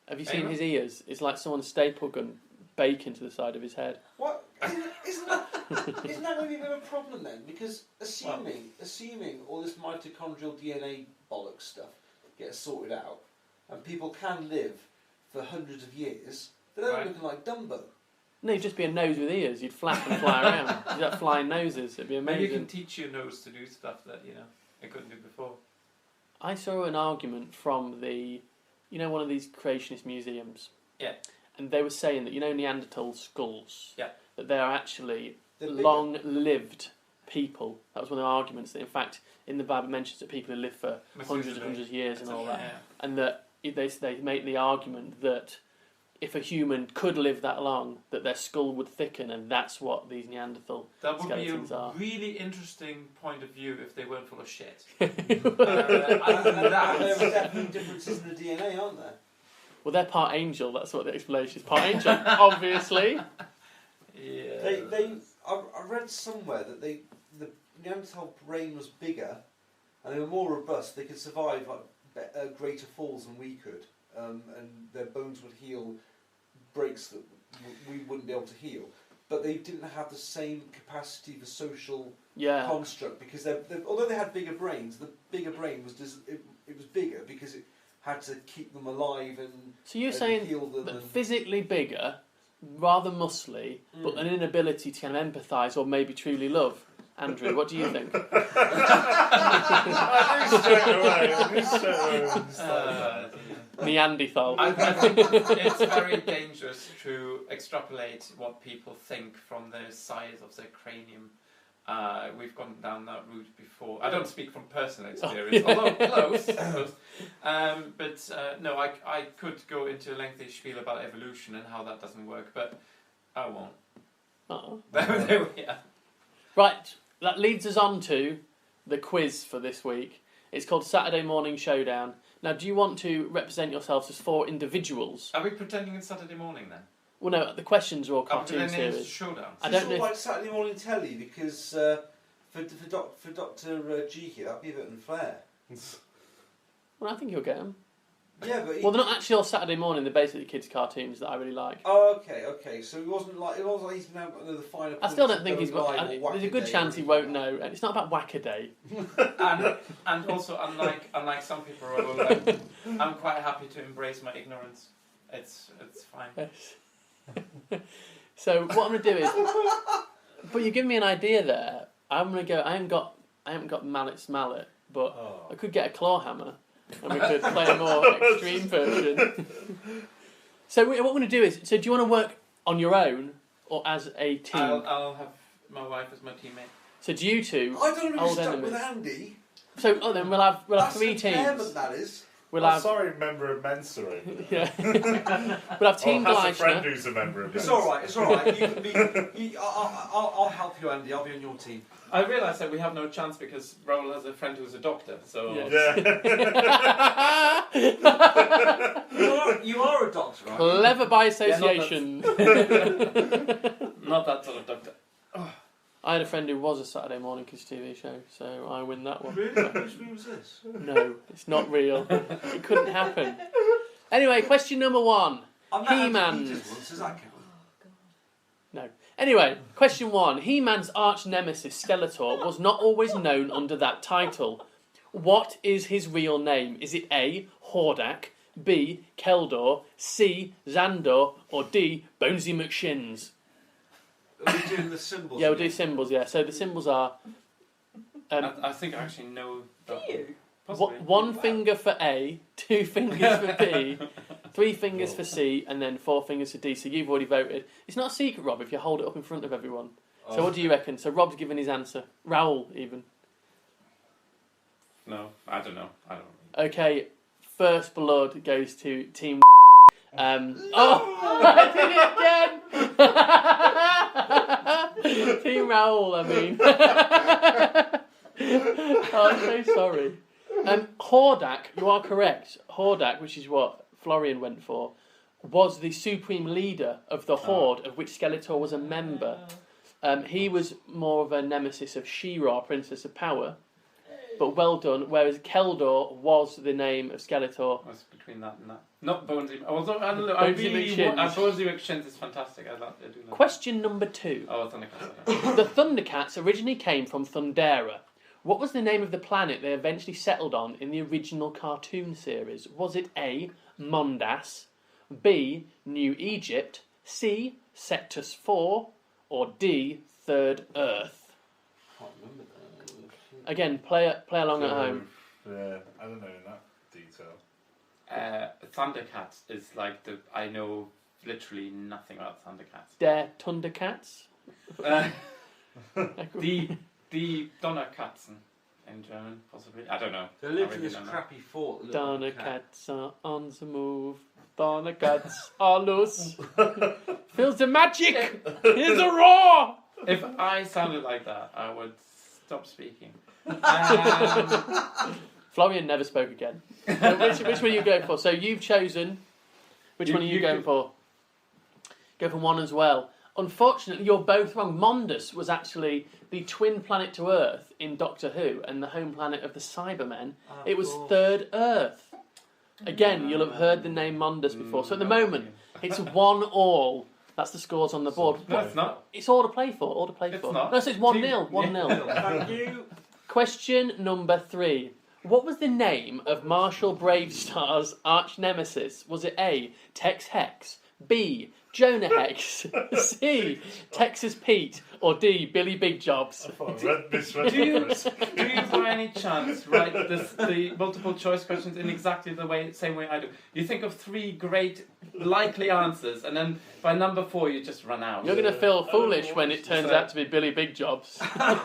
Have you seen Anyone? his ears? It's like someone stapled gun bacon to the side of his head. What? Isn't that going to be a bit of a problem then? Because assuming all this mitochondrial DNA bollocks stuff gets sorted out, and people can live for hundreds of years, they're not looking like Dumbo. No, you'd just be a nose with ears. You'd flap and fly around. You'd have flying noses. It'd be amazing. Maybe you can teach your nose to do stuff that, it couldn't do before. I saw an argument from one of these creationist museums. Yeah. And they were saying that, Neanderthal skulls, Yeah. that they are actually They're bigger. long-lived people. That was one of the arguments that, in fact, in the Bible mentions that people who live for hundreds and hundreds of years and all that. Yeah. And that they make the argument that if a human could live that long, that their skull would thicken, and that's what these Neanderthal That would be a skeletons are. really interesting point of view if they weren't full of shit. And there are definitely differences in the DNA, aren't there? Well, they're part angel. That's what the explanation is. Part angel, obviously. Yeah. I read somewhere that the Neanderthal brain was bigger, and they were more robust. They could survive greater falls than we could, and their bones would heal breaks that we wouldn't be able to heal. But they didn't have the same capacity for social construct because although they had bigger brains, the bigger brain was it was bigger because it had to keep them alive and So you're and saying heal them that and physically bigger, rather muscly, but an inability to kind of empathise or maybe truly love. Andrew, what do you think? I knew straight away. Neanderthal. I think it's very dangerous to extrapolate what people think from the size of their cranium. We've gone down that route before. I don't speak from personal experience, although close. But no, I could go into a lengthy spiel about evolution and how that doesn't work, but I won't. Oh. There we are. Right, that leads us on to the quiz for this week. It's called Saturday Morning Showdown. Now, do you want to represent yourselves as 4 individuals? Are we pretending it's Saturday morning then? Well, no, the questions are all Are cartoon their names series. showdown? I It's don't all know. like Saturday morning telly because for Dr. Geek that'd be a bit unfair. Well, I think you'll get them. Yeah, but Well, they're not actually all Saturday morning. They're basically kids' cartoons that I really like. Oh, okay. So it wasn't like he's been out the final. I still don't think he's got. There's a good chance he won't know, and it's not about Whack-A-Day. And also, unlike some people, I'm quite happy to embrace my ignorance. It's fine. Yes. So what I'm going to do is, but you give me an idea there. I'm going to go. I haven't got Mallet's mallet, but I could get a claw hammer, and we could play a more extreme version. So what we're going to do is, so do you want to work on your own or as a team? I'll have my wife as my teammate. So do you two I don't want to be old stuck enemies? with Andy. So then we'll have That's 3 impairment, teams. that is. We'll I'm have sorry, member of Mensa over there. yeah. We'll have Team Has a friend Gleichner. who's a member of It's Mensa. all right. You can be. I'll help you, Andy. I'll be on your team. I realise that we have no chance because Raoul has a friend who's a doctor, so... Yeah. Yeah. You are a doctor, right? Clever by association. Not that sort of doctor. I had a friend who was a Saturday morning kids TV show, so I win that one. Really? Which one was this? No, it's not real. It couldn't happen. Anyway, question number 1. I've met Andy He-Man's. Peters once, does that count? No. Anyway, question 1. He-Man's arch nemesis Skeletor was not always known under that title. What is his real name? Is it A. Hordak, B. Keldor, C. Xandor, or D. Bonesy McShins? Are we doing the symbols? Yeah, we'll do symbols, yeah. So the symbols are I think I actually know... Do you? Possibly. 1 finger for A, 2 fingers for B, 3 fingers for C, and then 4 fingers for D. So you've already voted. It's not a secret, Rob, if you hold it up in front of everyone. So what do you reckon? So Rob's given his answer. Raoul, even. No, I don't know. I don't. Okay, first blood goes to Team. Oh, I did it again. Team Raoul, I mean. Oh, I'm so sorry. Hordak, you are correct. Hordak, which is what Florian went for, was the supreme leader of the Horde, of which Skeletor was a member. He was more of a nemesis of She-Ra, Princess of Power. But well done. Whereas Keldor was the name of Skeletor. What's between that and that? Not Bonesy. Although I don't know. Bonesy McShins. Bonesy McShins is fantastic. I do that. Question number 2. Oh, Thundercats. The Thundercats originally came from Thundera. What was the name of the planet they eventually settled on in the original cartoon series? Was it A, Mondas, B, New Egypt, C, Sectus 4, or D, Third Earth? I can't remember that. Again, play along at home. Yeah, I don't know in that detail. Thundercats is like I know literally nothing about Thundercats. Der Thundercats? The Donnerkatzen in German, possibly. I don't know. They lived I in really this don't know. crappy fort. that looked like a cat. Donnercats are on the move. Donnercats are loose. Feels the magic. Here's a roar. If I sounded like that, I would stop speaking. Florian never spoke again. Which one are you going for? So you've chosen. Which one are you going for? Go for one as well. Unfortunately, you're both wrong. Mondas was actually the twin planet to Earth in Doctor Who and the home planet of the Cybermen. It was Third Earth. Again, you'll have heard the name Mondas before. So at the moment, it's 1-1. That's the scores on the board. No, it's not. It's all to play for. All to play It's for. not. No, so it's 1-0. 1-0. Thank you. Question number 3. What was the name of Marshall Bravestar's arch nemesis? Was it A, Tex Hex, B, Jonah Hex, C, Texas Pete, or D, Billy Big Jobs? I thought I misread Do you this. by any chance write the multiple choice questions in exactly the same way I do? You think of 3 great likely answers, and then by number 4 you just run out. You're going to feel foolish when it turns out to be Billy Big Jobs. I'm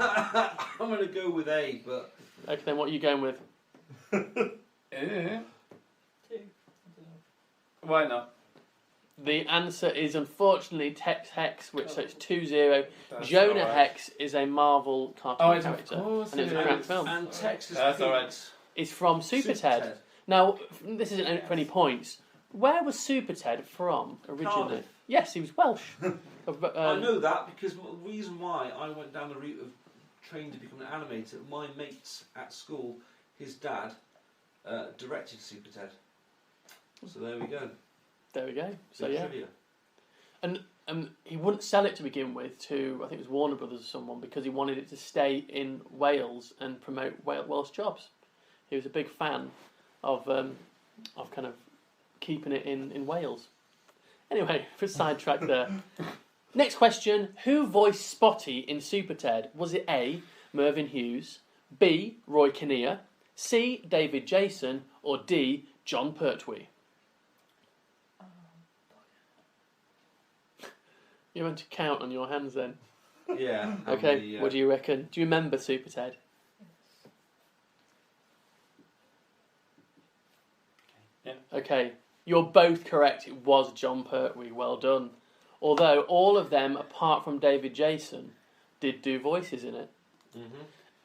going to go with A, but... Okay, then what are you going with? 2. Why not? The answer is unfortunately Tex Hex, which so it's 2-0. That's Jonah all right. Hex is a Marvel cartoon character, course and it was it a crap is. film. And Texas That's Pete. all right. It's from Super Ted. Now, this isn't for any points. Where was Super Ted from originally? Cardiff. Yes, he was Welsh. I know that because the reason why I went down the route of training to become an animator, my mates at school, his dad, directed Super Ted. So there we go. There we go. So Bit of yeah, trivia. and he wouldn't sell it to begin with to I think it was Warner Brothers or someone because he wanted it to stay in Wales and promote Welsh jobs. He was a big fan of kind of keeping it in Wales. Anyway, for a sidetrack there. Next question: who voiced Spotty in Super Ted? Was it A, Mervyn Hughes, B, Roy Kinnear, C, David Jason, or D, John Pertwee? You're going to count on your hands then. Yeah. Okay, what do you reckon? Do you remember Super Ted? Yeah. Okay, you're both correct. It was John Pertwee. Well done. Although all of them, apart from David Jason, did do voices in it. Mm-hmm.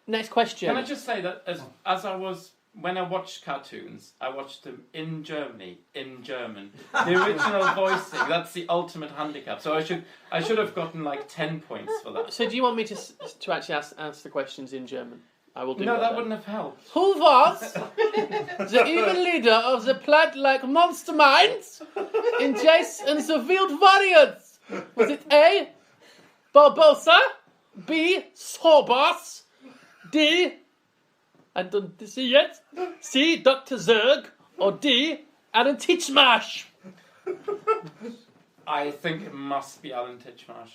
Next question. Can I just say that as I was when I watched cartoons, I watched them in Germany, in German. The original voicing, that's the ultimate handicap. So I should have gotten like 10 points for that. So do you want me to actually ask the questions in German? I will do No, that then. wouldn't have helped. Who was the evil leader of the plant-like monster minds in Jace and the Wild Warriors? Was it A, Barbossa, B, Sorbos, D, I don't see yet, C, Dr. Zerg, or D, Alan Titchmarsh? I think it must be Alan Titchmarsh.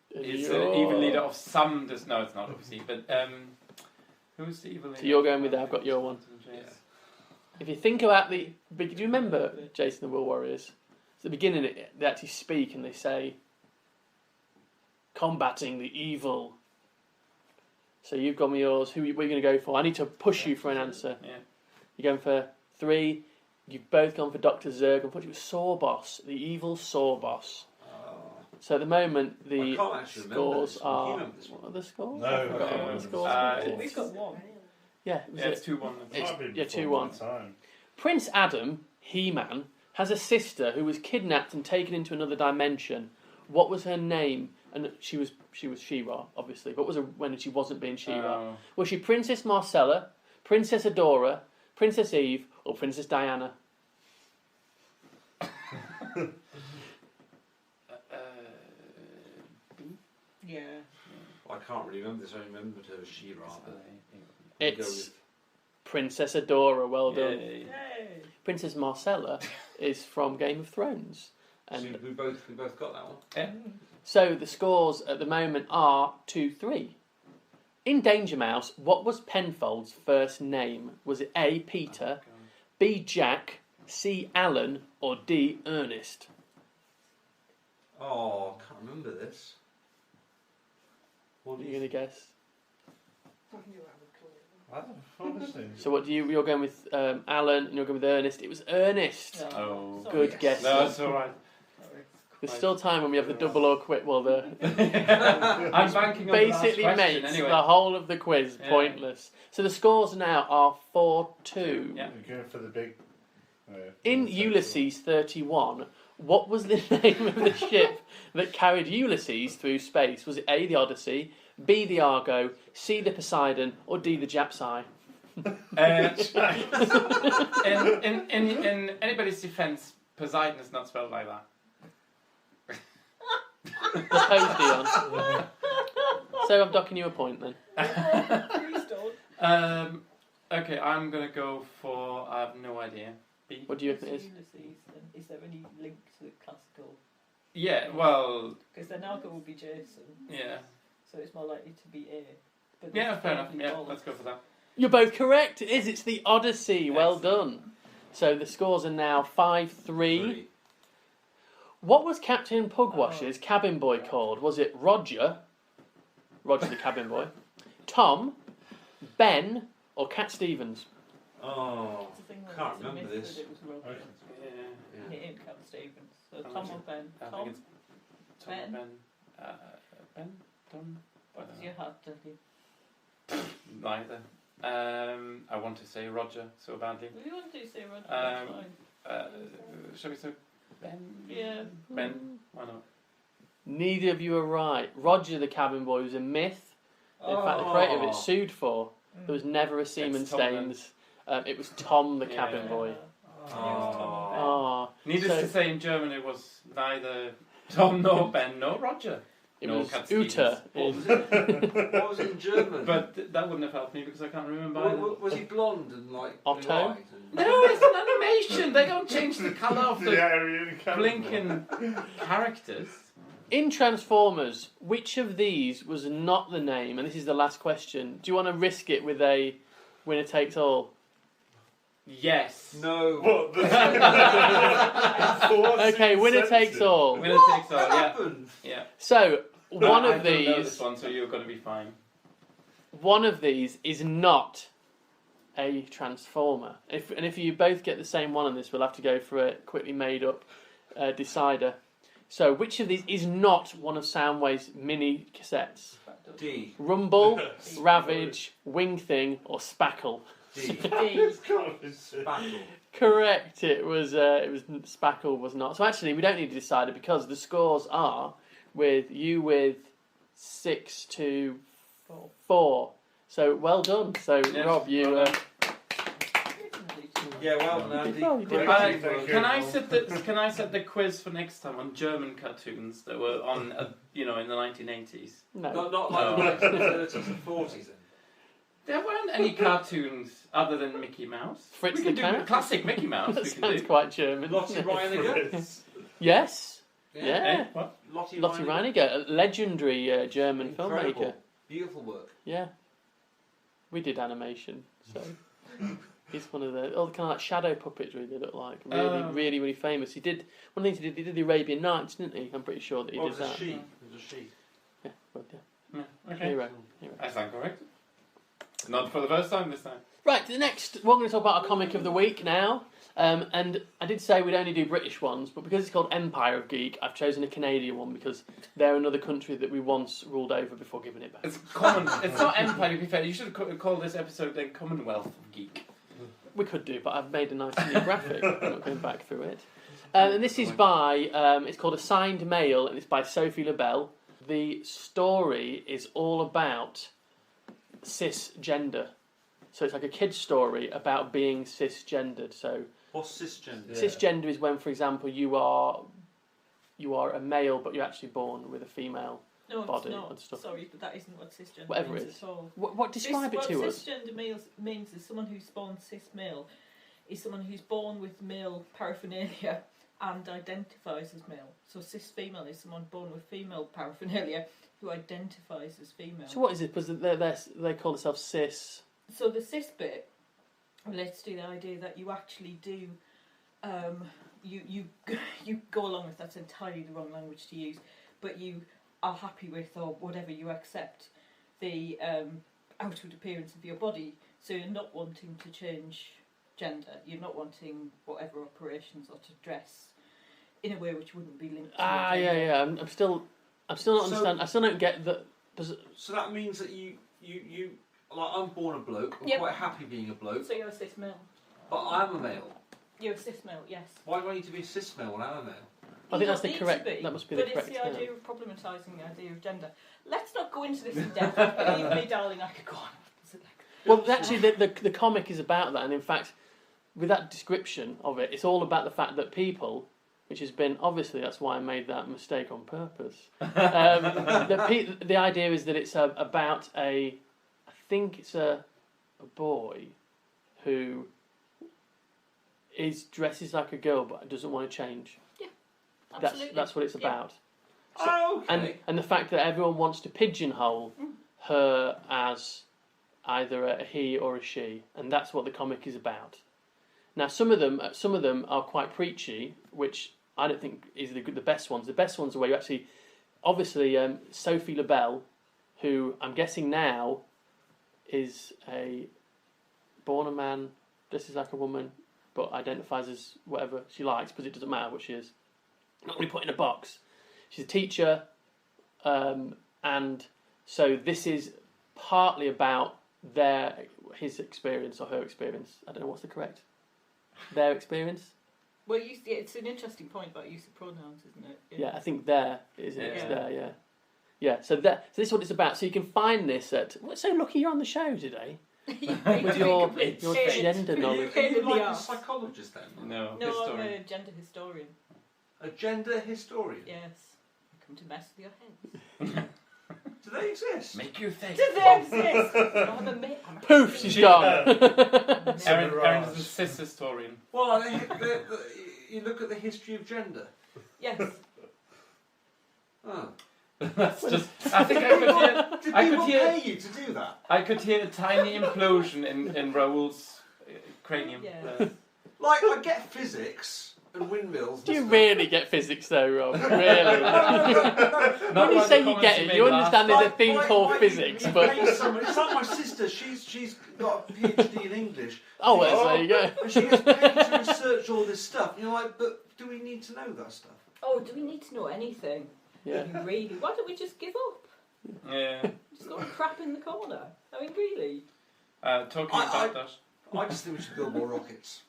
He's the evil leader of some... No, it's not, obviously. But who's the evil leader? So you're going with that, I've got your one. Yeah. If you think about do you remember Jason the Will Warriors? At the beginning, they actually speak and they say, combating the evil. So you've got me yours. Who are you going to go for? I need to push you for an answer. Yeah. You're going for 3. You've both gone for Dr. Zurg. Unfortunately, it was Saw Boss, the evil Saw Boss. So at the moment, the I can't actually remember scores this one. Can you are. remember this one? What are the scores? No, I forgot I what can't the scores remember. were. We've got 1. Yeah, it was Yeah, it's 2-1. It's- Might be yeah, before 2-1. my time. Prince Adam, He-Man, has a sister who was kidnapped and taken into another dimension. What was her name? And she was She-Ra, obviously. But was her when she wasn't being She-Ra? Oh. Was she Princess Marcella, Princess Adora, Princess Eve, or Princess Diana? Yeah. I can't really remember this. I remembered her as She-Ra. It's Princess Adora. Well done. Yay. Yay. Princess Marcella is from Game of Thrones. So And we both got that one. Yeah. so the scores at the moment are 2-3. In Danger Mouse, what was Penfold's first name? Was it A. Peter, B. Jack, C. Alan, or D. Ernest? Oh, I can't remember this. What What are do you going to guess? I don't honestly. So what do you're going with Alan and you're going with Ernest. It was Ernest. Oh. Sorry. Good Yes. guess. No, it's alright. Sorry. There's still time when we have the double or quit. Well, the I'm banking on basically the last question makes anyway. the whole of the quiz Yeah. pointless. So the scores now are 4-2. Yeah. You're going for the big. In Ulysses 31, what was the name of the ship that carried Ulysses through space? Was it A, the Odyssey, B, the Argo, C, the Poseidon, or D, the Japsai? In anybody's defence, Poseidon is not spelled like that. Suppose, Dion. So I'm docking you a point then. Please don't. Okay, I'm going to go for, I have no idea. B. What do you reckon it is? Ulysses, then. Is there any link to the classical? Yeah, well, Because then Argo would be Jason, yeah. so it's more likely to be A. But Yeah, there's fair enough. probably Yeah, bollocks. let's go for that. You're both correct. It is. It's the Odyssey. Well Excellent. done. So the scores are now 5-3. Three. What was Captain Pugwash's cabin boy called? Was it Roger the cabin boy, Tom, Ben, or Cat Stevens? Oh, It's a thing that can't it's a remember myth this. that it was Roger. Okay. Yeah. And it ain't Cat Stevens. So I Tom think or Ben? I Tom? think it's Tom, Ben? Ben, Tom, What does your heart tell you? neither. I want to say Roger so badly. If you want to say Roger, that's fine. Shall we say Ben? Yeah. Ben? Why not? Neither of you are right. Roger the cabin boy was a myth. In fact, the creator of it sued for. There was never a semen It's Tom then. stains. It was Tom the Yeah. cabin boy. Oh. So- Needless to say, in German it was neither Tom nor Ben nor Roger. It No, was Cat Uta. What was it? What was it in German? But that wouldn't have helped me because I can't remember either. Was he blonde and like Otto? blue-eyed and- No, it's an animation. They don't change the colour of The the Aryan blinking characters. In Transformers, which of these was not the name? And this is the last question. Do you want to risk it with a winner takes all? Yes. No. What? Okay, winner takes all. Winner takes all. What Yeah. happened? Yeah. So one I of don't know these, this one, so you're going to be fine. one of these is not a Transformer. If you both get the same one on this, we'll have to go for a quickly made up decider. So which of these is not one of Soundwave's mini cassettes? D. Rumble, Ravage, Wing Thing, or Spackle? D. Battle. Correct. It was Spackle was not. So actually, we don't need to decide it because the scores are with 6-4. So well done. So Yes, Rob, you. well done. Yeah, well done, Andy. well, you did Great well. teamwork. Can I set the quiz for next time on German cartoons that were on in the 1980s? No. Not No. like the 30s and 40s then. There weren't any cartoons other than Mickey Mouse. Fritz we the can do Cat? classic Mickey Mouse. That we can sounds do. quite German. Lottie Reiniger. Yes. Yeah. Eh, what? Lottie Reiniger, a legendary German Incredible. filmmaker. Beautiful work. Yeah. We did animation, so he's one of the kind of like shadow puppetry they look like. Really famous. He did one of the things he did the Arabian Nights, didn't he? I'm pretty sure that he Oh, did it was a that. she. It was a she. Yeah, well, yeah. Yeah, okay. Hero. I stand correct. Not for the first time this time. Right, the next, we're going to talk about our comic of the week now. And I did say we'd only do British ones, but because it's called Empire of Geek, I've chosen a Canadian one because they're another country that we once ruled over before giving it back. It's common. It's not Empire, to be fair. You should call this episode then Commonwealth of Geek. We could do, but I've made a nice new graphic. I'm not going back through it. And this is by, it's called Assigned Male, and it's by Sophie LaBelle. The story is all about cisgender. So it's like a kid's story about being cisgendered. So what's cisgender? Cisgender is when, for example, you are a male, but you're actually born with a female body it's not. and stuff. Sorry, but that isn't what cisgender Whatever means it is. at all. What describe it to what us? Cisgender means is someone who's born cis male is someone who's born with male paraphernalia and identifies as male. So cis female is someone born with female paraphernalia who identifies as female. So what is it? Because they call themselves cis. So the cis bit relates to the idea that you actually do, you go along with, that's entirely the wrong language to use, but you are happy with or whatever, you accept the outward appearance of your body. So you're not wanting to change gender. You're not wanting whatever operations or to dress in a way which wouldn't be linked to your gender. Yeah. I'm still not understand. I still don't get that. So that means that you like, I'm born a bloke. I'm quite happy being a bloke. So you're a cis male. But I'm a male. You're a cis male, yes. Why do I need to be a cis male when I'm a male? I think that's the correct. That must be the correct. But it's the idea of problematising the idea of gender. Let's not go into this in depth. Believe me, darling, I could go on. Well, actually, the comic is about that, and in fact, with that description of it, it's all about the fact that people, which has been obviously that's why I made that mistake on purpose. The idea is that it's about I think it's a boy who dresses like a girl but doesn't want to change. Yeah, absolutely. That's what it's about. So, oh, okay. And the fact that everyone wants to pigeonhole her as either a he or a she, and that's what the comic is about. Now, some of them are quite preachy, which I don't think is the best ones. The best ones are where you actually, obviously, Sophie LaBelle, who I'm guessing now is born a man, dresses like a woman, but identifies as whatever she likes, because it doesn't matter what she is. Not really put in a box. She's a teacher, and so this is partly about his experience or her experience. I don't know what's the correct. Their experience. Well, it's an interesting point about use of pronouns, isn't it? Yeah, I think there is it. Yeah. It's there. Yeah. Yeah. So this is what it's about. So you can find this at. Well, so lucky you're on the show today with your gender knowledge. Are you like a psychologist then? No, No, I'm historian. a gender historian. A gender historian? Yes. I come to mess with your heads. Do they exist? Make you think. Do they exist? I'm a mate. Poof, she's gone. Aaron is a cis historian. Well, you look at the history of gender. Yes. Oh. That's just. I think I could hear. Pay you to do that? I could hear a tiny implosion in Raoul's cranium. Yeah. Like, I get physics and windmills. Do you really get physics though, Rob? Really? Not When you like say the you comments get you it, made you last understand time. there's a thing called physics, but It's like my sister. She's got a PhD in English. oh, well, there you go. And she gets paid to research all this stuff. And you're like, but do we need to know that stuff? Oh, do we need to know anything? Yeah. Really? Why don't we just give up? Yeah. Just go and crap in the corner. I mean, really? Talking about that. I just think we should build more rockets.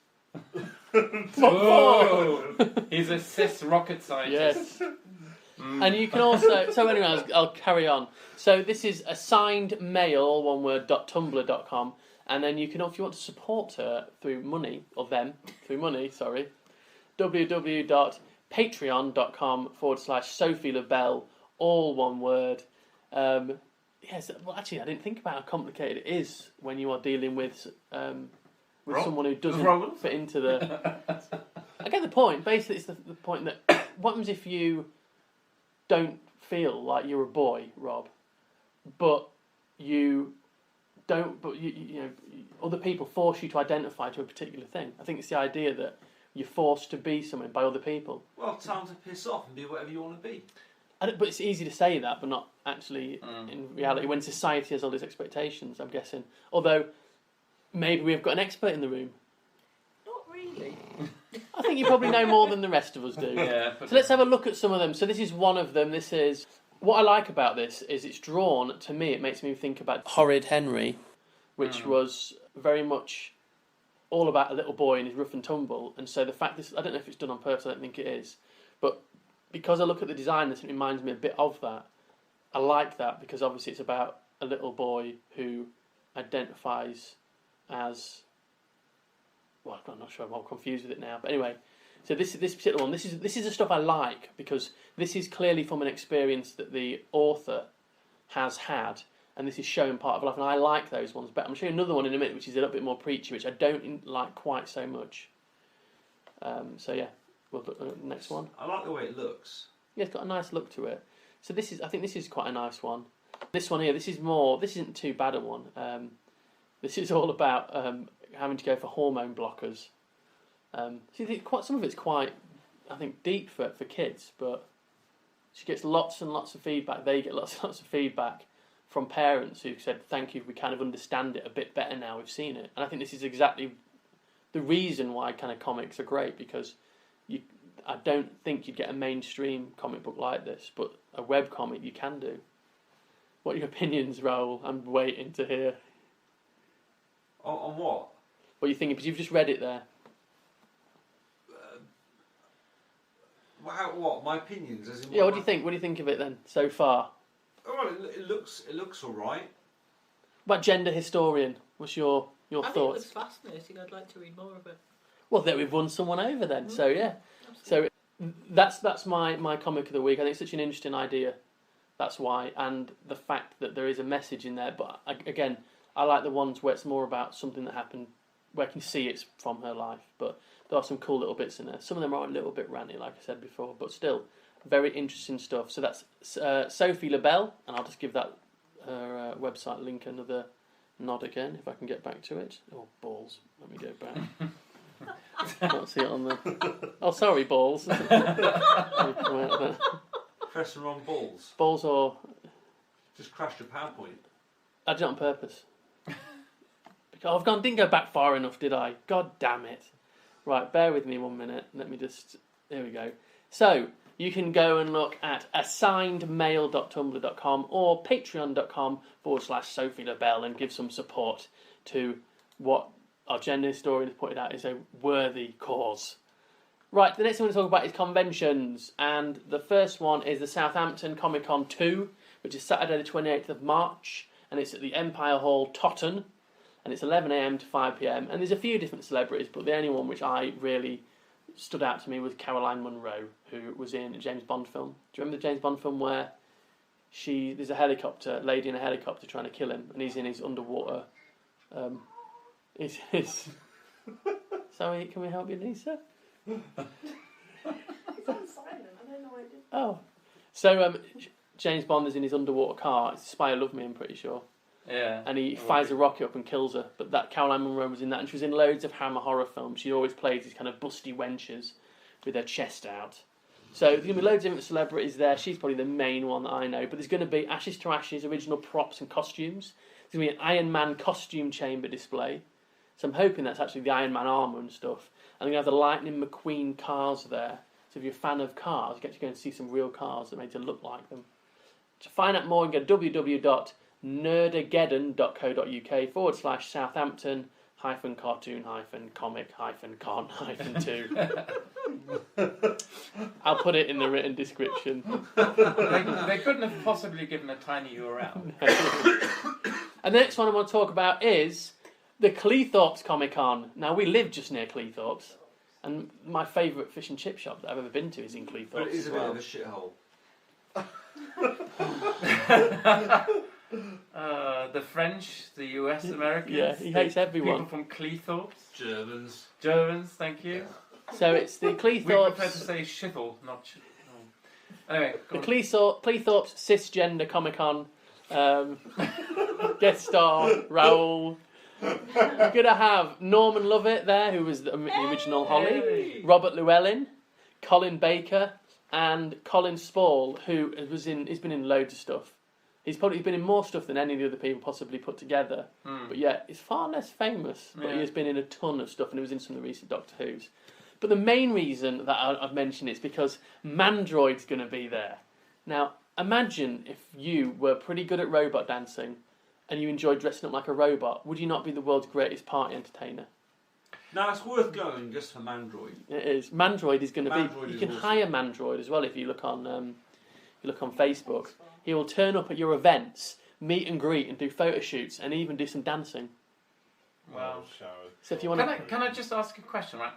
Whoa! He's a cis rocket scientist. Yes. And you can also. So anyway, I'll carry on. So this is assigned mail, all one word, .tumblr.com, and then you can, if you want to support her through money, or them through money, sorry, www.patreon.com/Sophie LaBelle, all one word. Yes, well, actually, I didn't think about how complicated it is when you are dealing with someone who doesn't fit into the. I get the point. Basically, it's the point that what happens if you don't feel like you're a boy, Rob, but you don't. But you know, other people force you to identify to a particular thing. I think it's the idea that you're forced to be something by other people. Well, time to piss off and be whatever you want to be. But it's easy to say that, but not actually in reality. When society has all these expectations, I'm guessing. Although maybe we've got an expert in the room. Not really. I think you probably know more than the rest of us do. Yeah. So let's have a look at some of them. So this is one of them. This is what I like about this is it's drawn to me. It makes me think about Horrid Henry, which was very much all about a little boy and his rough and tumble. And so the fact this, I don't know if it's done on purpose. I don't think it is, but because I look at the design, this reminds me a bit of that. I like that because obviously it's about a little boy who identifies as. Well, I'm not sure. I'm confused with it now. But anyway, so this particular one, this is the stuff I like because this is clearly from an experience that the author has had, and this is showing part of life. And I like those ones better. I'm showing another one in a minute, which is a little bit more preachy, which I don't like quite so much. So yeah, we'll look at the next one. I like the way it looks. Yeah, it's got a nice look to it. So I think this is quite a nice one. This one here, this isn't too bad a one. This is all about having to go for hormone blockers. Some of it's quite, I think, deep for kids, but she gets lots and lots of feedback. They get lots and lots of feedback from parents who said, thank you, we kind of understand it a bit better now we've seen it. And I think this is exactly the reason why kind of comics are great, because I don't think you'd get a mainstream comic book like this, but a web comic you can do. What are your opinions, Raoul? I'm waiting to hear. On what? What are you thinking? Because you've just read it there. What? My opinions? As in Yeah, what do you think? What do you think of it then, so far? Well, it looks all right. What about Gender Historian? What's your I think it thoughts? looks fascinating. I'd like to read more of it. Well, there we've won someone over then. So yeah, so that's my comic of the week. I think it's such an interesting idea. That's why, and the fact that there is a message in there. But again, I like the ones where it's more about something that happened, where I can see it's from her life. But there are some cool little bits in there. Some of them are a little bit ranty, like I said before, but still very interesting stuff. So that's Sophie LaBelle, and I'll just give that her website link another nod again if I can get back to it. Oh, balls! Let me go back. Can't see it on the. Oh, sorry, balls. Let me come out of that. Press the wrong balls. Balls or Just crashed your PowerPoint. I did it on purpose. Because didn't go back far enough, did I? God damn it. Right, bear with me 1 minute. Let me just... There we go. So, you can go and look at assignedmail.tumblr.com or patreon.com/Sophie LaBelle and give some support to what our gender historian has pointed out is a worthy cause. Right, the next thing we're going to talk about is conventions. And the first one is the Southampton Comic Con 2, which is Saturday the 28th of March. And it's at the Empire Hall, Totton. And it's 11 a.m. to 5 p.m. And there's a few different celebrities, but the only one which I really stood out to me was Caroline Munro, who was in a James Bond film. Do you remember the James Bond film where there's a lady in a helicopter trying to kill him, and he's in his underwater... Sorry, can we help you, Lisa? It's on silent. I don't know why I did. Oh. So, James Bond is in his underwater car. It's Spy Who Loved Me, I'm pretty sure. Yeah. And he fires a rocket up and kills her. But that Caroline Munro was in that, and she was in loads of Hammer horror films. She always plays these kind of busty wenches with her chest out. So there's going to be loads of different celebrities there. She's probably the main one that I know. But there's going to be Ashes to Ashes, original props and costumes. There's going to be an Iron Man costume chamber display. So I'm hoping that's actually the Iron Man armour and stuff. And they're going to have the Lightning McQueen cars there. So if you're a fan of cars, you get to go and see some real cars that are made to look like them. To find out more, you can go to www.nerdageddon.co.uk/Southampton-comic-con-2. I'll put it in the written description. They couldn't have possibly given a tiny URL. And the next one I want to talk about is the Cleethorpes Comic Con. Now, we live just near Cleethorpes, and my favourite fish and chip shop that I've ever been to is in Cleethorpes. But it is as a bit well. of a shithole. The French, the US Americans. Yeah, he hates everyone. People from Cleethorpes. Germans, thank you. So it's the We prefer to Cleethorpes... say shithole, not Anyway, The Cleethorpes Cisgender Comic Con. Guest star Raoul. We're going to have Norman Lovett there, who was the original Holly. Hey! Robert Llewellyn. Colin Baker. and Colin Spall, who he's been in loads of stuff. He's been in more stuff than any of the other people possibly put together. But yet, he's far less famous. But he has been in a ton of stuff, and he was in some of the recent Doctor Who's. But the main reason that I've mentioned is because Mandroid's going to be there. Now, imagine if you were pretty good at robot dancing and you enjoyed dressing up like a robot. Would you not be the world's greatest party entertainer? Now, it's worth going just for Mandroid. It is. Mandroid is going to Mandroid be... You is can awesome. hire Mandroid as well if you look on Facebook. He will turn up at your events, meet and greet, and do photo shoots, and even do some dancing. Wow. So if you want Can I just ask a question, right?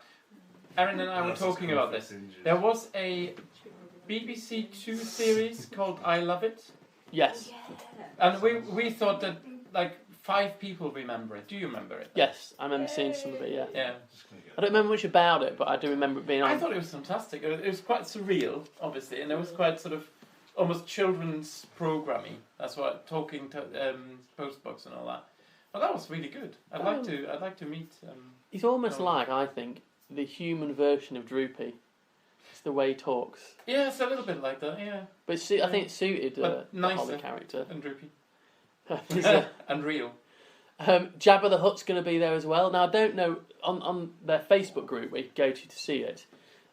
Erin and I were talking about this. There was a BBC Two series called I Love It. Yes. And we thought that like 5 people remember it. Do you remember it? Yes, I remember seeing some of it, yeah. Yeah. I don't remember much about it, but I do remember it being on. I thought it was fantastic. It was quite surreal, obviously, and it was quite sort of almost children's programming. That's what talking to postbox and all that. But that was really good. I'd like to meet. He's almost like, I think, the human version of Droopy. It's the way he talks. Yeah, it's a little bit like that. Yeah. But I think it suited the nicer Holly character. and droopy He's, and real. Jabba the Hutt's going to be there as well. Now, I don't know, on their Facebook group where you can go to see it,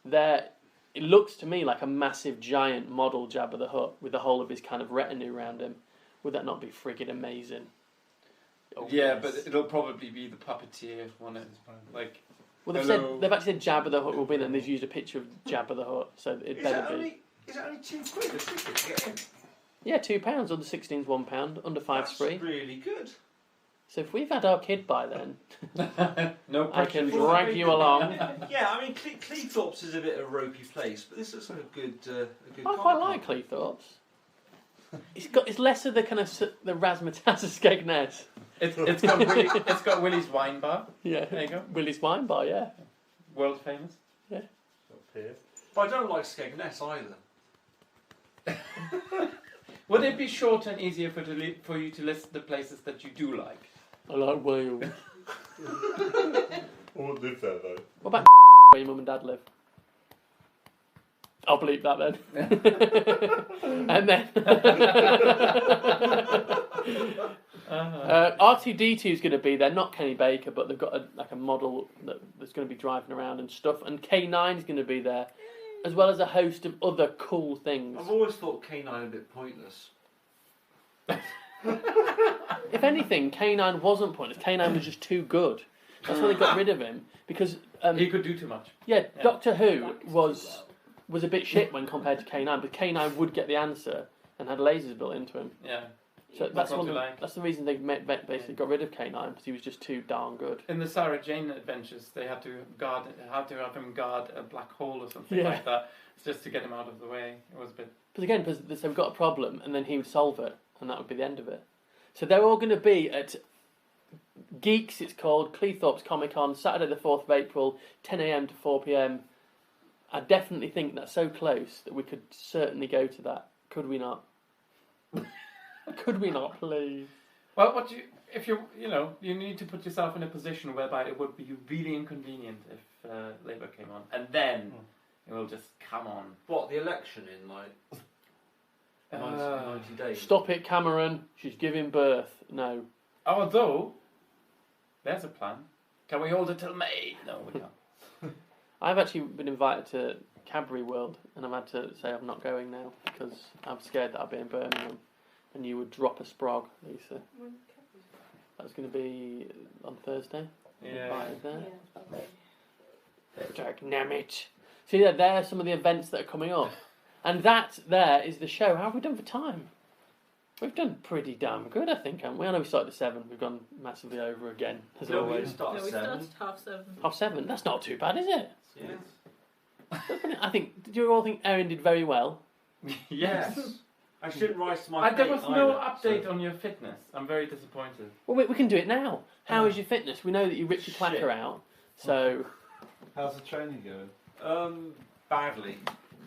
it looks to me like a massive, giant model Jabba the Hutt with the whole of his kind of retinue around him. Would that not be friggin' amazing? Oh, Yeah, yes. but it'll probably be the puppeteer one. Like, Well, they've actually said Jabba the Hutt will be there, and they've used a picture of Jabba the Hutt, so it better be. Is it only £2 a ticket to get in? Yeah, £2. Under 16's £1. Under 5's That's free. really good. So if we've had our kid by then, no I pressure. can drag you along. Yeah, I mean, Cleethorpes is a bit of a ropey place, but this looks like a good. I quite like Cleethorpes. It's less of the kind of the razzmatazz of Skegness. It's got Willie's wine bar. Yeah, There you go. Willie's Wine Bar. Yeah, World famous. yeah. But I don't like Skegness either. Would it be short and easier for you to list the places that you do like? I like Wales. I wouldn't live there though. What about where your mum and dad live? I'll bleep that then. And then R2D2 is going to be there, not Kenny Baker, but they've got a model that's going to be driving around and stuff. And K9 is going to be there, as well as a host of other cool things. I've always thought K9 a bit pointless. If anything, K9 wasn't pointless. K9 was just too good. That's why they got rid of him, because He could do too much. yeah, Doctor Who was a bit shit when compared to K9, but K9 would get the answer and had lasers built into him. Yeah. So That's what you like. that's the reason they basically got rid of K9, because he was just too darn good. In the Sarah Jane adventures, they had to have him guard a black hole or something Yeah. like that, just to get him out of the way. It was a bit. But again, because they've got a problem, and then he would solve it, and that would be the end of it. So they're all going to be at Geeks, it's called, Cleethorpes Comic Con, Saturday the 4th of April, 10 a.m. to 4 p.m. I definitely think that's so close that we could certainly go to that. Could we not? Could we not, please? Well, you need to put yourself in a position whereby it would be really inconvenient if Labour came on, and then it will just come on. What, the election in like 90 days? Stop it, Cameron. She's giving birth. No. Although, there's a plan. Can we hold it till May? No, we can't. I've actually been invited to Cadbury World, and I've had to say I'm not going now because I'm scared that I'll be in Birmingham and you would drop a sprog, Lisa. That's going to be on Thursday. Yeah. Invited there. Dagnammit. So yeah, there are some of the events that are coming up. And that there is the show. How have we done for time? We've done pretty damn good, I think, haven't we? I know we started at 7. We've gone massively over again, as No, we always. didn't start No, at we 7. started 7:30. 7? That's not too bad, is it? Yes. I think, did you all think Erin did very well? Yes. I shouldn't rise to my There fate was no either, update so- on your fitness. I'm very disappointed. Well, we can do it now. How is your fitness? We know that you ripped your clacker Shit. out, so... How's the training going? Badly.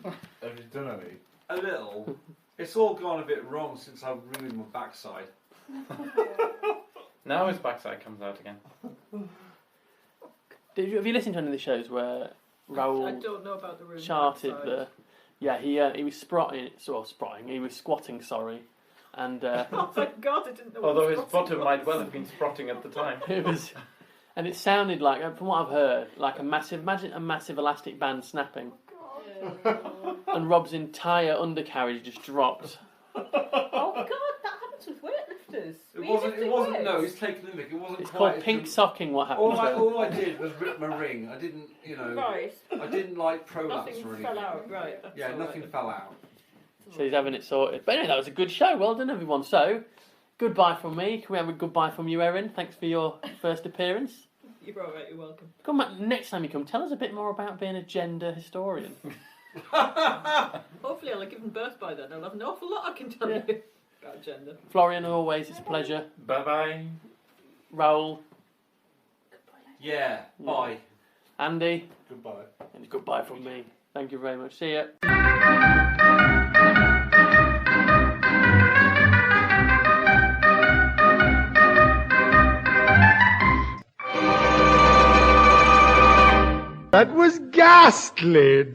Have you done any? A little. It's all gone a bit wrong since I ruined my backside. Now his backside comes out again. Have you listened to any of the shows where I Raoul don't know about the room. charted outside. the... Yeah, he was sprotting. He was squatting. Sorry, and Oh thank God, I didn't know. Although what his was bottom was. might well have been sprotting at the time. it was, and it sounded like, from what I've heard, like imagine a massive elastic band snapping, and Rob's entire undercarriage just dropped. Oh God, that happens with weightlifters. It wasn't. No, he's taking the mick. It wasn't. It's quite called pink socking. What happened? All I did was rip my ring. I didn't, Right. I didn't like prolapse Nothing or anything. fell out. Right. that's Yeah, all nothing right. fell out. So he's having it sorted. But anyway, that was a good show. Well done, everyone. So, goodbye from me. Can we have a goodbye from you, Erin? Thanks for your first appearance. You're all right. You're welcome. Come back next time you come. Tell us a bit more about being a gender historian. Hopefully, I'll have given birth by then. I'll have an awful lot I can tell you about gender. Florian, as always, it's a pleasure. Bye bye. Raoul, Yeah. Bye. Andy, Goodbye. and goodbye from me. Thank you very much. See ya. That was ghastly.